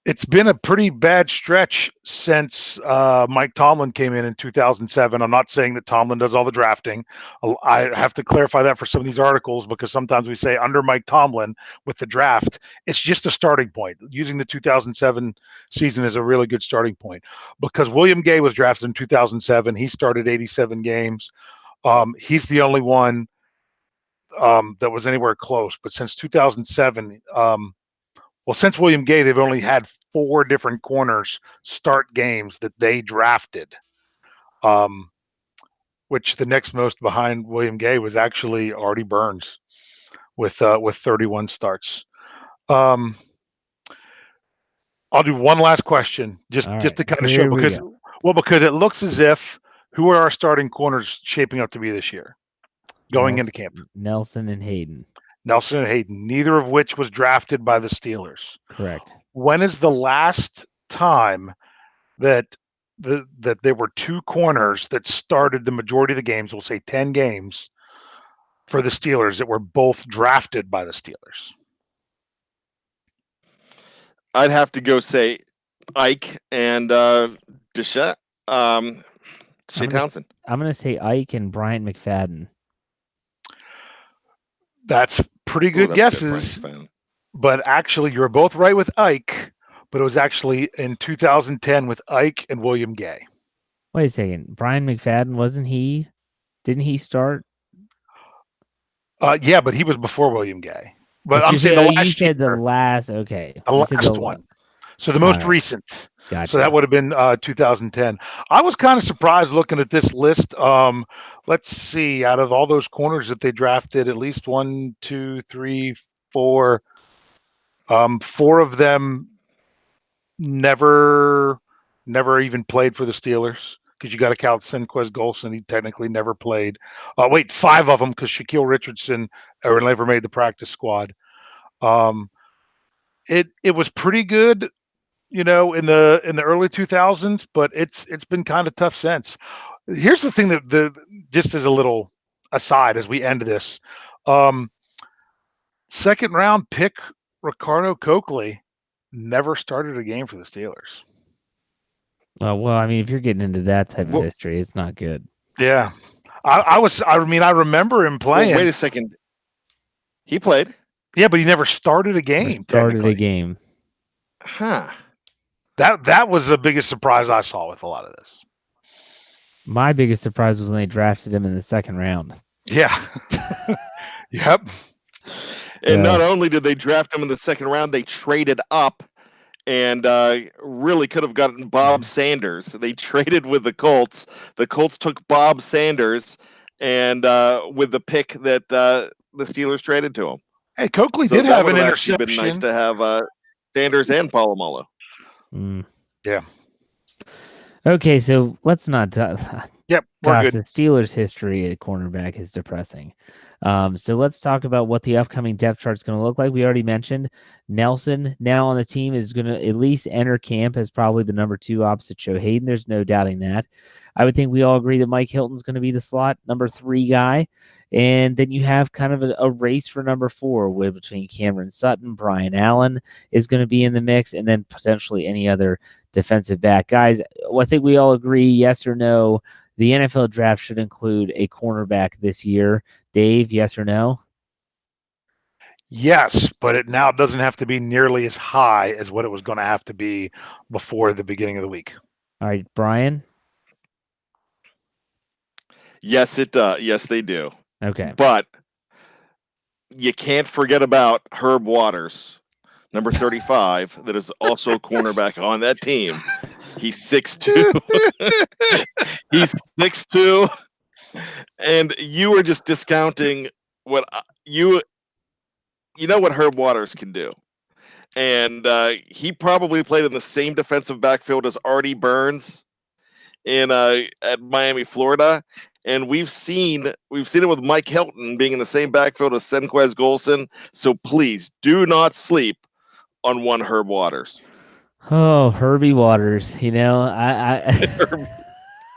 it's been a pretty bad stretch since Mike Tomlin came in 2007. I'm not saying that Tomlin does all the drafting. I have to clarify that for some of these articles because sometimes we say under Mike Tomlin with the draft, it's just a starting point. Using the 2007 season is a really good starting point because William Gay was drafted in 2007. He started 87 games. He's the only one that was anywhere close. But since 2007, since William Gay, they've only had 4 different corners start games that they drafted, which the next most behind William Gay was actually Artie Burns with 31 starts. I'll do one last question just to kind of show because it looks as if who are our starting corners shaping up to be this year going into camp? Nelson and Hayden. Nelson and Hayden, neither of which was drafted by the Steelers. Correct. When is the last time that there were 2 corners that started the majority of the games, we'll say 10 games, for the Steelers that were both drafted by the Steelers? I'd have to go say Ike and Shea Townsend. I'm going to say Ike and Bryant McFadden. That's pretty good guesses. Good, but actually, you're both right with Ike, but it was actually in 2010 with Ike and William Gay. Wait a second. Bryant McFadden, didn't he start? Yeah, but he was before William Gay. But I'm saying you said the last, okay. The last one. So the most recent. Gotcha. So that would have been 2010. I was kind of surprised looking at this list. Let's see. Out of all those corners that they drafted, at least 1, 2, 3, 4. 4 of them never even played for the Steelers because you got to count Senquez Golson. He technically never played. 5 of them because Shaquille Richardson never made the practice squad. It was pretty good, in the early 2000s, but it's been kind of tough since. Here's the thing that just as a little aside as we end this, second round pick Ricardo Coakley never started a game for the Steelers. Well, I mean, if you're getting into that type of history, it's not good. Yeah, I remember him playing. Well, wait a second. He played. Yeah, but he never started a game. Huh. That was the biggest surprise I saw with a lot of this. My biggest surprise was when they drafted him in the second round. Yeah. Yep. And not only did they draft him in the second round, they traded up and really could have gotten Bob Sanders. They traded with the Colts. The Colts took Bob Sanders, and with the pick that the Steelers traded to him. Hey, Coakley did have an interception. Been nice to have Sanders and Polamalu. Yeah. Okay, so let's not. Yep, we're good. The Steelers' history at cornerback is depressing. So let's talk about what the upcoming depth chart is going to look like. We already mentioned Nelson now on the team is going to at least enter camp as probably the number 2 opposite Joe Hayden. There's no doubting that. I would think we all agree that Mike Hilton's going to be the slot number 3 guy. And then you have kind of a race for number 4 between Cameron Sutton, Bryan Allen is going to be in the mix, and then potentially any other defensive back. Guys, I think we all agree, yes or no, the NFL draft should include a cornerback this year. Dave, yes or no? Yes, but it now doesn't have to be nearly as high as what it was going to have to be before the beginning of the week. All right, Bryan? Yes, it does. Yes, they do. Okay. But you can't forget about Herb Waters, number 35, that is also a cornerback on that team. He's 6'2". He's 6'2". And you were just discounting what you know what Herb Waters can do. And he probably played in the same defensive backfield as Artie Burns at Miami, Florida. And we've seen it with Mike Hilton being in the same backfield as Senquez Golson. So please do not sleep on one Herb Waters. Oh, Herbie Waters.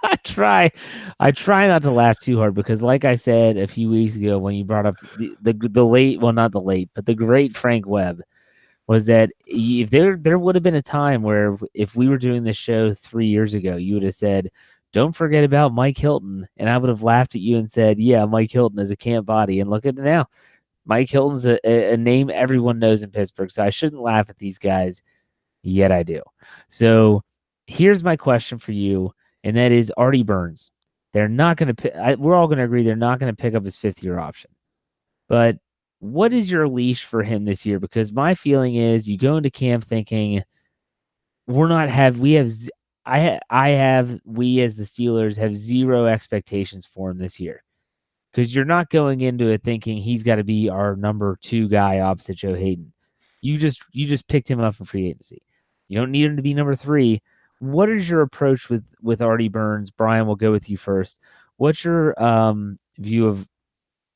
I try not to laugh too hard because, like I said a few weeks ago when you brought up the late, well, not the late, but the great Frank Webb, was that if there would have been a time where if we were doing this show 3 years ago, you would have said, don't forget about Mike Hilton. And I would have laughed at you and said, yeah, Mike Hilton is a camp body. And look at it now. Mike Hilton's a name everyone knows in Pittsburgh. So I shouldn't laugh at these guys, yet I do. So here's my question for you, and that is Artie Burns. They're not going to we're all going to agree they're not going to pick up his 5th-year option. But what is your leash for him this year? Because my feeling is you go into camp thinking we as the Steelers have zero expectations for him this year. Because you're not going into it thinking he's got to be our number 2 guy opposite Joe Hayden. You just picked him up in free agency. You don't need him to be number 3. What is your approach with Artie Burns? Bryan, we'll go with you first. What's your view of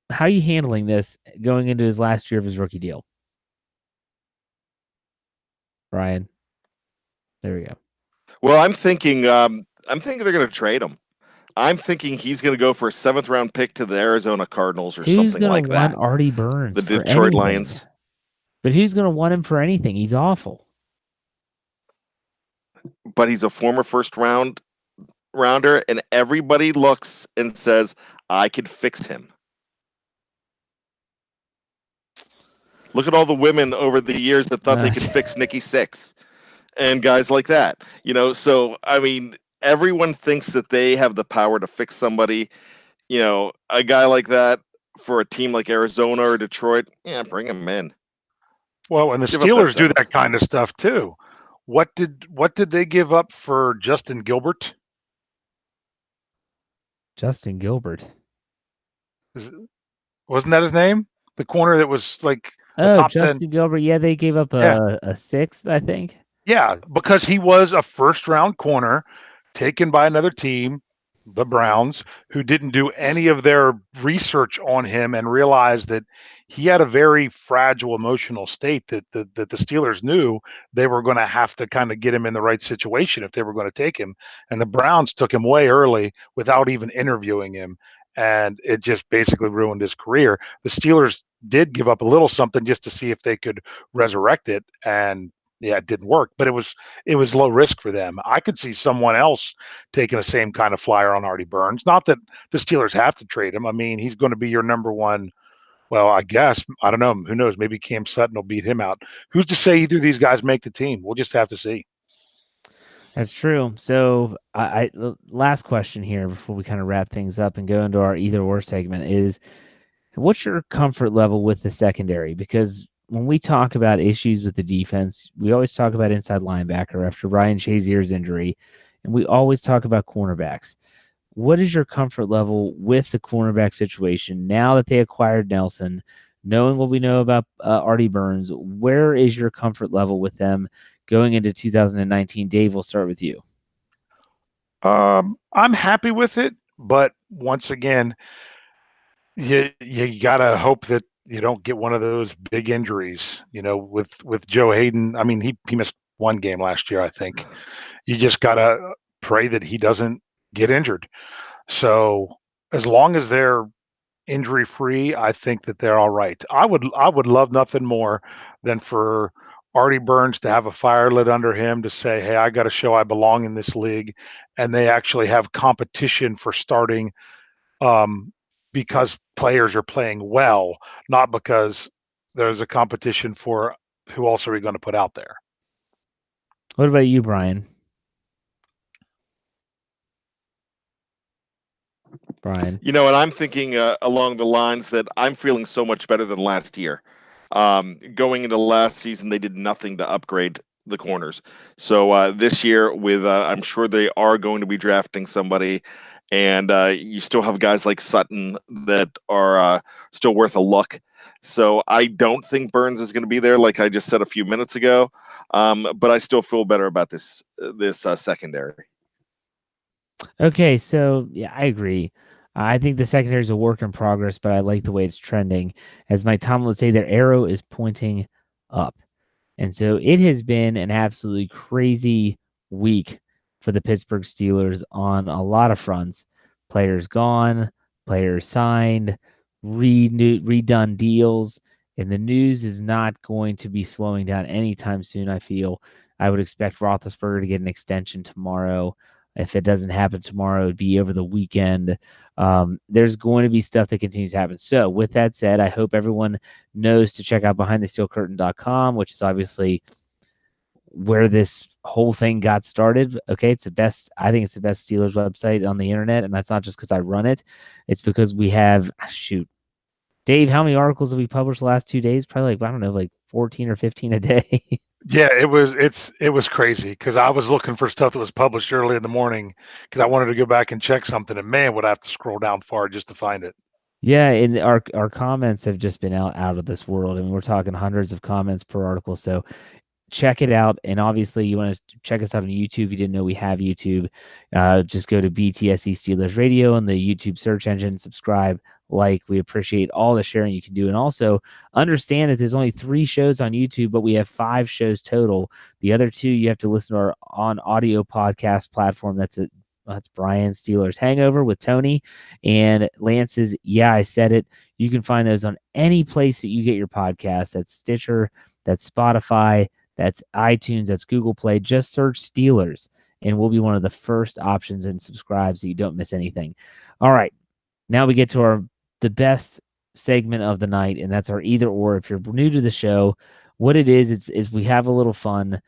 how are you handling this going into his last year of his rookie deal? Bryan, there we go. Well, I'm thinking they're going to trade him. I'm thinking he's going to go for a 7th-round pick to the Arizona Cardinals or something like that. Who's going to want Artie Burns? The Detroit Lions. But who's going to want him for anything? He's awful. But he's a former first-rounder, and everybody looks and says, I could fix him. Look at all the women over the years that thought they could fix Nikki Sixx and guys like that. So, I mean, everyone thinks that they have the power to fix somebody. A guy like that for a team like Arizona or Detroit, yeah, bring him in. Well, and the Steelers do that kind of stuff too. What did they give up for Justin Gilbert? Justin Gilbert. Wasn't that his name? The corner that was like Justin 10. Gilbert. Yeah, they gave up a 6th, I think. Yeah, because he was a first-round corner taken by another team, the Browns, who didn't do any of their research on him and realized that he had a very fragile emotional state that the Steelers knew they were going to have to kind of get him in the right situation if they were going to take him. And the Browns took him way early without even interviewing him. And it just basically ruined his career. The Steelers did give up a little something just to see if they could resurrect it. And yeah, it didn't work, but it was low risk for them. I could see someone else taking the same kind of flyer on Artie Burns. Not that the Steelers have to trade him. I mean, he's going to be your number one. Well, I guess I don't know. Who knows? Maybe Cam Sutton will beat him out. Who's to say either of these guys make the team? We'll just have to see. That's true. So, last question here before we kind of wrap things up and go into our either or segment is, what's your comfort level with the secondary? Because when we talk about issues with the defense, we always talk about inside linebacker after Ryan Shazier's injury, and we always talk about cornerbacks. What is your comfort level with the cornerback situation now that they acquired Nelson, knowing what we know about Artie Burns? Where is your comfort level with them going into 2019? Dave, we'll start with you. I'm happy with it, but once again, you gotta hope that you don't get one of those big injuries. With Joe Hayden. I mean, he missed one game last year, I think. You just gotta pray that he doesn't get injured. So as long as they're injury free, I think that they're all right. I would love nothing more than for Artie Burns to have a fire lit under him to say, hey, I got to show I belong in this league, and they actually have competition for starting because players are playing well, not because there's a competition for who else are we going to put out there. What about you, Bryan? Bryan. And I'm thinking along the lines that I'm feeling so much better than last year. Going into last season, they did nothing to upgrade the corners. So this year, I'm sure they are going to be drafting somebody, and you still have guys like Sutton that are still worth a look. So I don't think Burns is going to be there, like I just said a few minutes ago. But I still feel better about this secondary. Okay, so yeah, I agree. I think the secondary is a work in progress, but I like the way it's trending. As Mike Tomlin would say, their arrow is pointing up. And so it has been an absolutely crazy week for the Pittsburgh Steelers on a lot of fronts. Players gone, players signed, redone deals, and the news is not going to be slowing down anytime soon, I feel. I would expect Roethlisberger to get an extension tomorrow. If it doesn't happen tomorrow, it would be over the weekend. There's going to be stuff that continues to happen. So with that said, I hope everyone knows to check out BehindTheSteelCurtain.com, which is obviously where this whole thing got started. Okay, I think it's the best Steelers website on the internet, and that's not just because I run it. It's because we have, Dave, how many articles have we published the last 2 days? Probably like 14 or 15 a day. Yeah, it was crazy because I was looking for stuff that was published early in the morning because I wanted to go back and check something, and man, would I have to scroll down far just to find it. Yeah, and our comments have just been out of this world. I mean, we're talking hundreds of comments per article. So check it out. And obviously, you want to check us out on YouTube. If you didn't know we have YouTube, just go to BTSE Steelers Radio on the YouTube search engine, subscribe, like. We appreciate all the sharing you can do. And also understand that there's only 3 shows on YouTube, but we have 5 shows total. The other 2 you have to listen to on audio podcast platform. That's Bryan's Steelers Hangover with Tony, and Lance's Yeah, I Said It. You can find those on any place that you get your podcasts. That's Stitcher, that's Spotify, that's iTunes, that's Google Play. Just search Steelers, and we'll be one of the first options, and subscribe so you don't miss anything. All right, now we get to the best segment of the night, and that's our either or. If you're new to the show, what it is we have a little fun.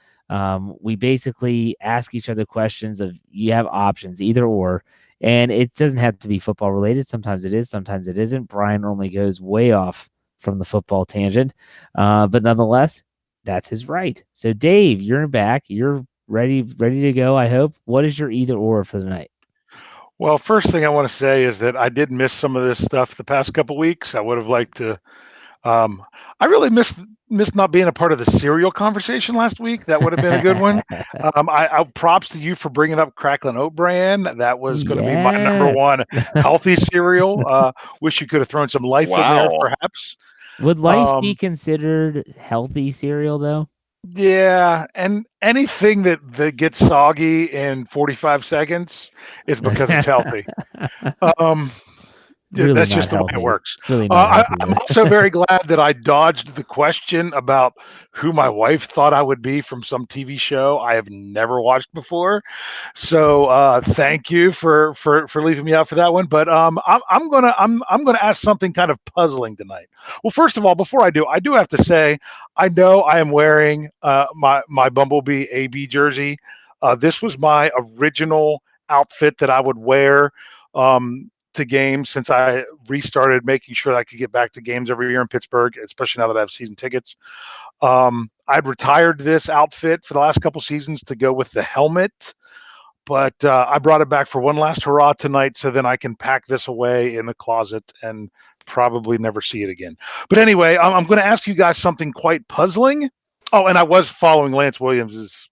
We basically ask each other questions of, you have options, either or, and it doesn't have to be football related. Sometimes it is, sometimes it isn't. Bryan normally goes way off from the football tangent, but nonetheless, that's his right. So Dave, you're back. You're ready to go, I hope. What is your either or for the night? Well, first thing I want to say is that I did miss some of this stuff the past couple weeks. I would have liked to. I really missed not being a part of the cereal conversation last week. That would have been a good one. I props to you for bringing up Cracklin' Oat Bran. That was going to be my number one healthy cereal. Wish you could have thrown some life in there, perhaps. Would life be considered healthy cereal though? Yeah, and anything that gets soggy in 45 seconds is because it's healthy. Really That's not just the way it healthy. works. It's really not healthy. I'm also very glad that I dodged the question about who my wife thought I would be from some TV show I have never watched before. So thank you for leaving me out for that one. But I'm gonna ask something kind of puzzling tonight. Well, first of all, before I do have to say I know I am wearing my Bumblebee AB jersey. This was my original outfit that I would wear. To games since I restarted making sure that I could get back to games every year in Pittsburgh, especially now that I have season tickets. I'd retired this outfit for the last couple seasons to go with the helmet, but I brought it back for one last hurrah tonight so then I can pack this away in the closet and probably never see it again. But anyway, I'm going to ask you guys something quite puzzling. Oh, and I was following Lance Williams's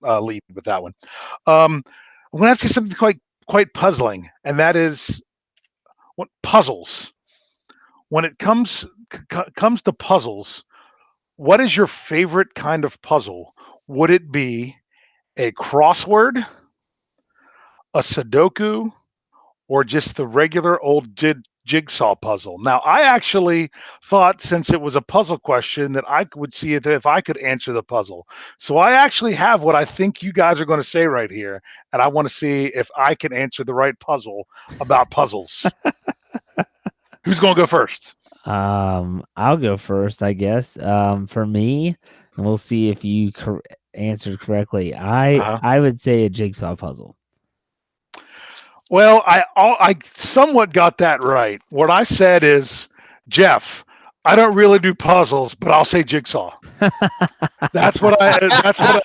lead with that one. I'm going to ask you something quite puzzling, and that is what puzzles. When it comes to puzzles, what is your favorite kind of puzzle? Would it be a crossword, a Sudoku, or just the regular old jigsaw puzzle? Now, I actually thought since it was a puzzle question that I would see it if I could answer the puzzle. So I actually have what I think you guys are going to say right here, and I want to see if I can answer the right puzzle about puzzles. Who's going to go first? I'll go first, I guess. For me, and we'll see if you answered correctly. I would say a jigsaw puzzle. Well, I somewhat got that right. What I said is, Jeff, I don't really do puzzles, but I'll say jigsaw. That's what I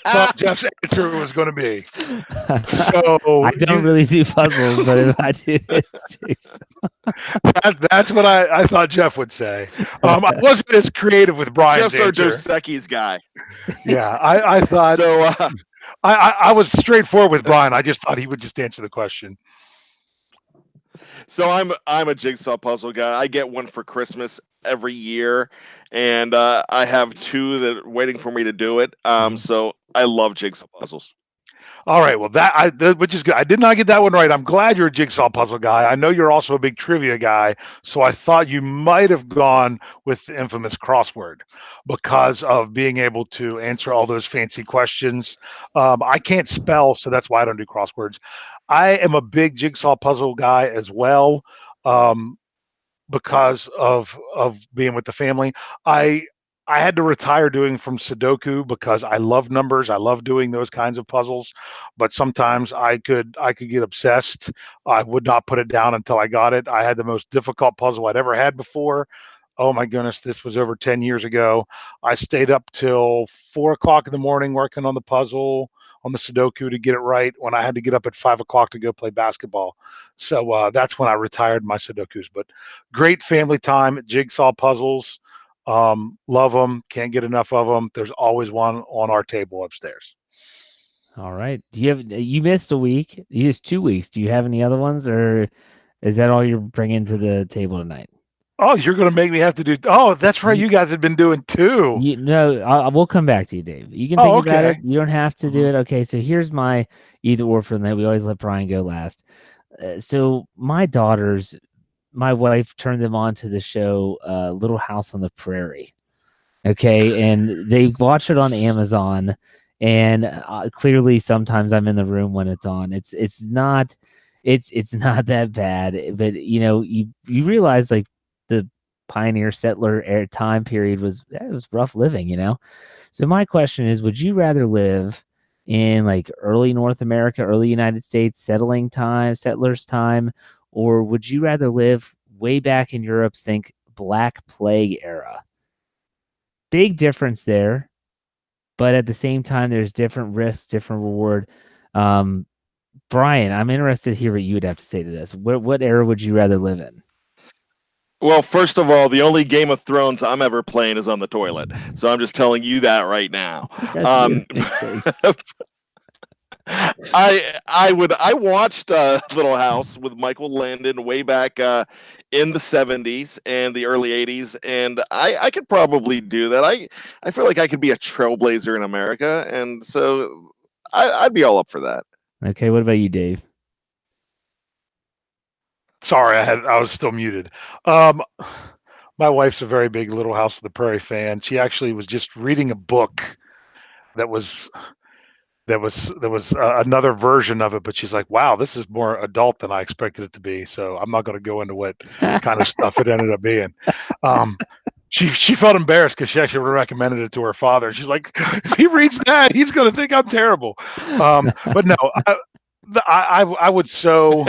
thought Jeff's answer was going to be. So I don't really do puzzles, but if I do, it's jigsaw. That's what I thought Jeff would say. I wasn't as creative with Bryan's Jeff's our answer. Dos Equis guy. Yeah, I thought so. I was straightforward with Bryan. I just thought he would just answer the question. So I'm a jigsaw puzzle guy. I get one for Christmas every year, and I have two that are waiting for me to do it. So I love jigsaw puzzles. All right, well which is good. I did not get that one right. I'm glad you're a jigsaw puzzle guy. I know you're also a big trivia guy, so I thought you might have gone with the infamous crossword because of being able to answer all those fancy questions. I can't spell, so that's why I don't do crosswords. I am a big jigsaw puzzle guy as well, because of being with the family. I had to retire doing from Sudoku because I love numbers. I love doing those kinds of puzzles, but sometimes I could get obsessed. I would not put it down until I got it. I had the most difficult puzzle I'd ever had before. Oh my goodness, this was over 10 years ago. I stayed up till 4 o'clock in the morning working on the puzzle on the Sudoku to get it right when I had to get up at 5 o'clock to go play basketball. So that's when I retired my Sudokus. But great family time, jigsaw puzzles. Love them. Can't get enough of them. There's always one on our table upstairs. All right. You missed a week. You missed 2 weeks. Do you have any other ones, or is that all you're bringing to the table tonight? Oh, you're going to make me have to do. Oh, that's right. You guys have been doing two. We'll come back to you, Dave. You can think about it. You don't have to do it. Okay. So here's my either or for the night. We always let Bryan go last. So my daughters, my wife turned them on to the show Little House on the Prairie. Okay. And they watch it on Amazon. And clearly sometimes I'm in the room when it's on. It's not that bad. But, you realize like the pioneer settler time period was rough living, So my question is, would you rather live in like early North America, early United States settlers time, or would you rather live way back in Europe, think Black Plague era? Big difference there, but at the same time, there's different risks, different reward. Bryan, I'm interested to hear what you would have to say to this. What era would you rather live in? Well, first of all, the only Game of Thrones I'm ever playing is on the toilet. So I'm just telling you that right now. I watched Little House with Michael Landon way back in the 70s and the early 80s, and I could probably do that. I feel like I could be a trailblazer in America, and so I'd be all up for that. Okay, what about you, Dave? Sorry, I was still muted. My wife's a very big Little House on the Prairie fan. She actually was just reading a book that was another version of it, but she's like, "Wow, this is more adult than I expected it to be." So I'm not going to go into what kind of stuff it ended up being. She felt embarrassed because she actually recommended it to her father. She's like, "If he reads that, he's going to think I'm terrible." But no, I would so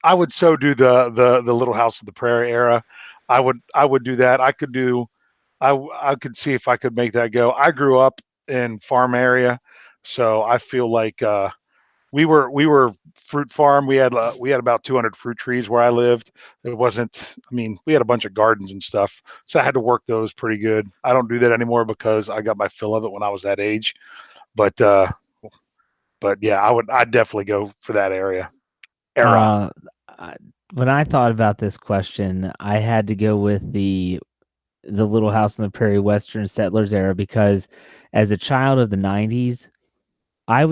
I would so do the Little House of the Prairie era. I would do that. I could see if I could make that go. I grew up in farm area, so I feel like we were fruit farm. We had about 200 fruit trees where I lived. It wasn't. I mean, we had a bunch of gardens and stuff, so I had to work those pretty good. I don't do that anymore because I got my fill of it when I was that age. But yeah, I'd definitely go for that era. When I thought about this question, I had to go with the Little House on the Prairie Western Settlers era because as a child of the 90s, I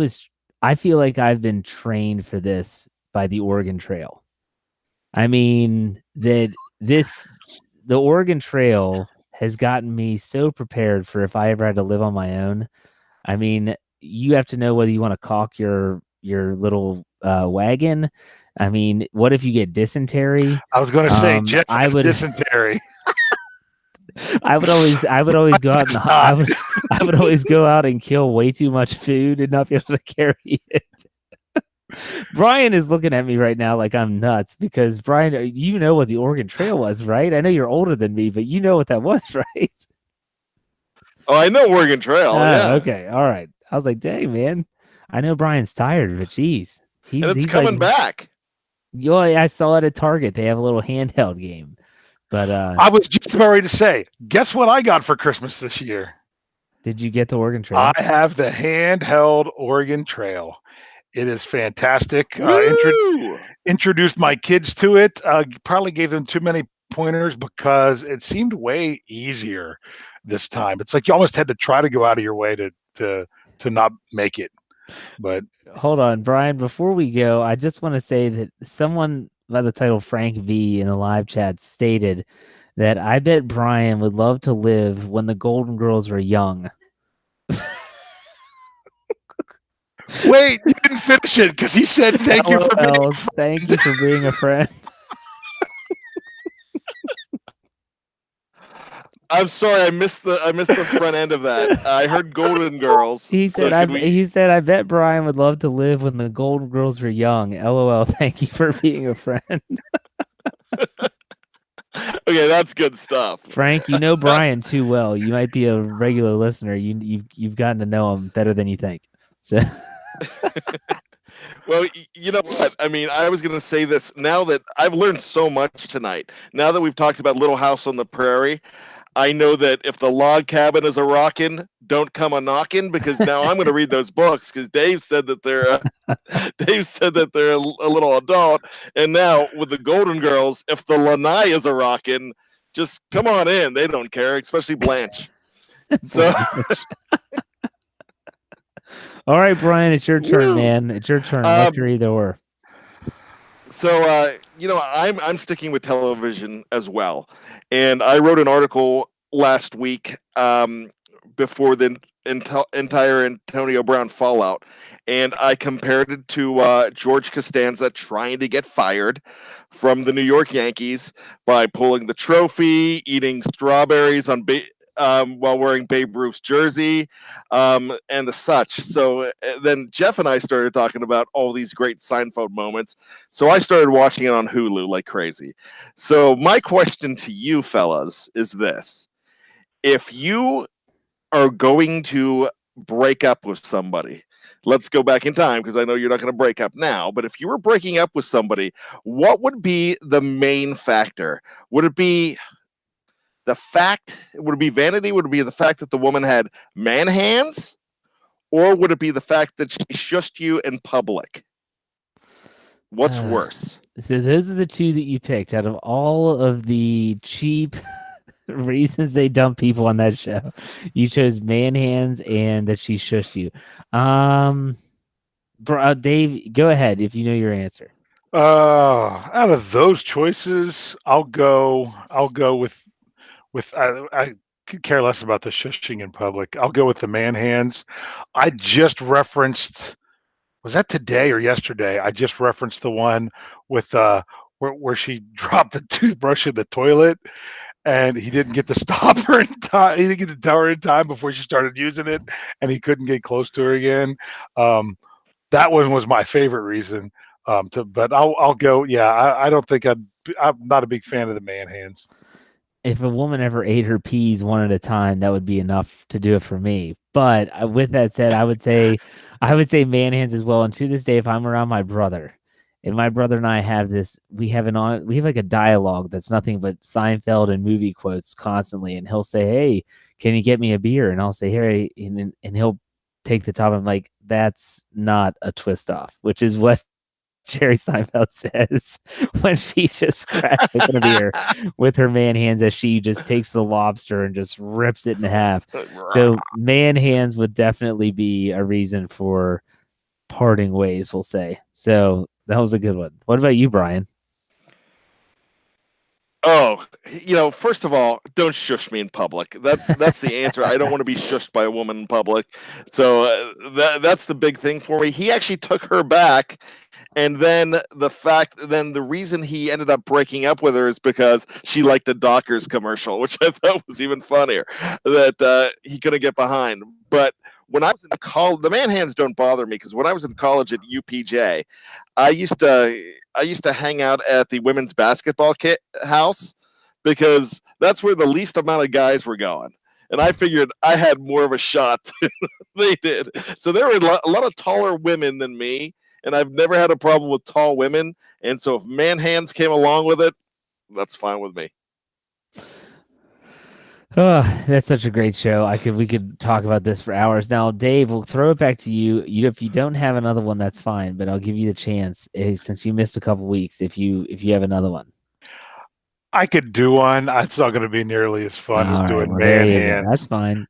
feel like I've been trained for this by the Oregon Trail. I mean, the Oregon Trail has gotten me so prepared for if I ever had to live on my own. I mean, you have to know whether you want to caulk your little wagon. I mean, what if you get dysentery? I was going to say, Jeff has dysentery. I would always go out and I would always go out and kill way too much food and not be able to carry it. Bryan is looking at me right now like I'm nuts because Bryan, you know what the Oregon Trail was, right? I know you're older than me, but you know what that was, right? Oh, I know Oregon Trail. Yeah. Okay. All right. I was like, dang, man. I know Bryan's tired, but geez. He's coming back. Yo, I saw it at Target. They have a little handheld game. But I was just about ready to say, guess what I got for Christmas this year? Did you get the Oregon Trail? I have the handheld Oregon Trail. It is fantastic. Introduced my kids to it. Probably gave them too many pointers because it seemed way easier this time. It's like you almost had to try to go out of your way to not make it. But hold on, Bryan, before we go, I just want to say that someone by the title Frank V in the live chat stated that I bet Bryan would love to live when the Golden Girls were young. Wait, you didn't finish it because he said thank you for being a friend. I'm sorry, I missed the front end of that. I heard Golden Girls. He said, I bet Bryan would love to live when the Golden Girls were young. LOL. Thank you for being a friend. Okay, that's good stuff. Frank, you know Bryan too well. You might be a regular listener. You've gotten to know him better than you think. So. Well, you know what? I mean, I was going to say this now that I've learned so much tonight. Now that we've talked about Little House on the Prairie, I know that if the log cabin is a rockin', don't come a knockin', because now I'm going to read those books because Dave said that they're a little adult, and now with the Golden Girls, if the lanai is a rockin', just come on in. They don't care, especially Blanche. So. All right, Bryan, it's your turn, man. It's your turn. What's your either or? So, I'm sticking with television as well. And I wrote an article last week before the entire Antonio Brown fallout. And I compared it to George Costanza trying to get fired from the New York Yankees by pulling the trophy, eating strawberries on while wearing Babe Ruth's jersey, and the such. So then Jeff and I started talking about all these great Seinfeld moments. So I started watching it on Hulu like crazy. So my question to you fellas is this. If you are going to break up with somebody, let's go back in time because I know you're not going to break up now, but if you were breaking up with somebody, what would be the main factor? Would it be vanity? Would it be the fact that the woman had man hands? or would it be the fact that she shushed you in public? What's worse? So those are the two that you picked out of all of the cheap reasons they dump people on that show. You chose man hands and that she shushed you. Dave, go ahead if you know your answer. Out of those choices, I'll go with I could care less about the shushing in public. I'll go with the man hands. I just referenced, was that today or yesterday? I just referenced the one with where she dropped the toothbrush in the toilet and he didn't get to stop her in time. He didn't get to tell her in time before she started using it, and he couldn't get close to her again. That one was my favorite reason. But I'll go. Yeah, I don't think I'm not a big fan of the man hands. If a woman ever ate her peas one at a time, that would be enough to do it for me. But with that said, I would say man hands as well. And to this day, if I'm around my brother, and my brother and I have this, we have like a dialogue that's nothing but Seinfeld and movie quotes constantly. And he'll say, "Hey, can you get me a beer?" And I'll say, "Hey," and he'll take the top. I'm like, "That's not a twist off," which is what Jerry Seinfeld says when she just cracks open a beer with her man hands as she just takes the lobster and just rips it in half. So man hands would definitely be a reason for parting ways, we'll say. So that was a good one. What about you, Bryan? Oh, first of all, don't shush me in public. That's the answer. I don't want to be shushed by a woman in public. So that's the big thing for me. He actually took her back. And then the reason he ended up breaking up with her is because she liked the Dockers commercial, which I thought was even funnier, that he couldn't get behind. But when I was in college, the man hands don't bother me because when I was in college at UPJ, I used to hang out at the women's basketball house because that's where the least amount of guys were going. And I figured I had more of a shot than they did. So there were a lot of taller women than me. And I've never had a problem with tall women. And so if man hands came along with it, that's fine with me. Oh, that's such a great show. We could talk about this for hours. Now, Dave, we'll throw it back to you. If you don't have another one, that's fine, but I'll give you the chance since you missed a couple weeks if you have another one. I could do one. It's not going to be nearly as fun as doing man hands. That's fine.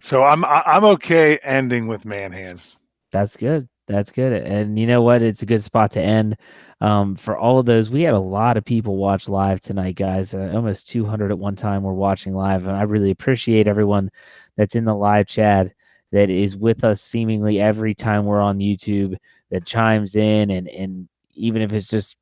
So I'm okay ending with man hands. That's good. That's good. And you know what? It's a good spot to end. For all of those, we had a lot of people watch live tonight, guys. Almost 200 at one time were watching live. And I really appreciate everyone that's in the live chat that is with us seemingly every time we're on YouTube, that chimes in. And even if it's just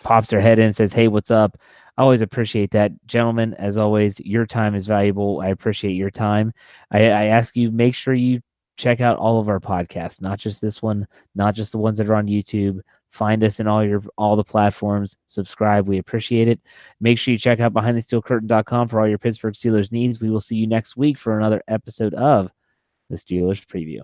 pops their head in and says, "Hey, what's up?" I always appreciate that. Gentlemen, as always, your time is valuable. I appreciate your time. I ask you, make sure you check out all of our podcasts, not just this one, not just the ones that are on YouTube. Find us in all the platforms. Subscribe. We appreciate it. Make sure you check out BehindTheSteelCurtain.com for all your Pittsburgh Steelers needs. We will see you next week for another episode of the Steelers Preview.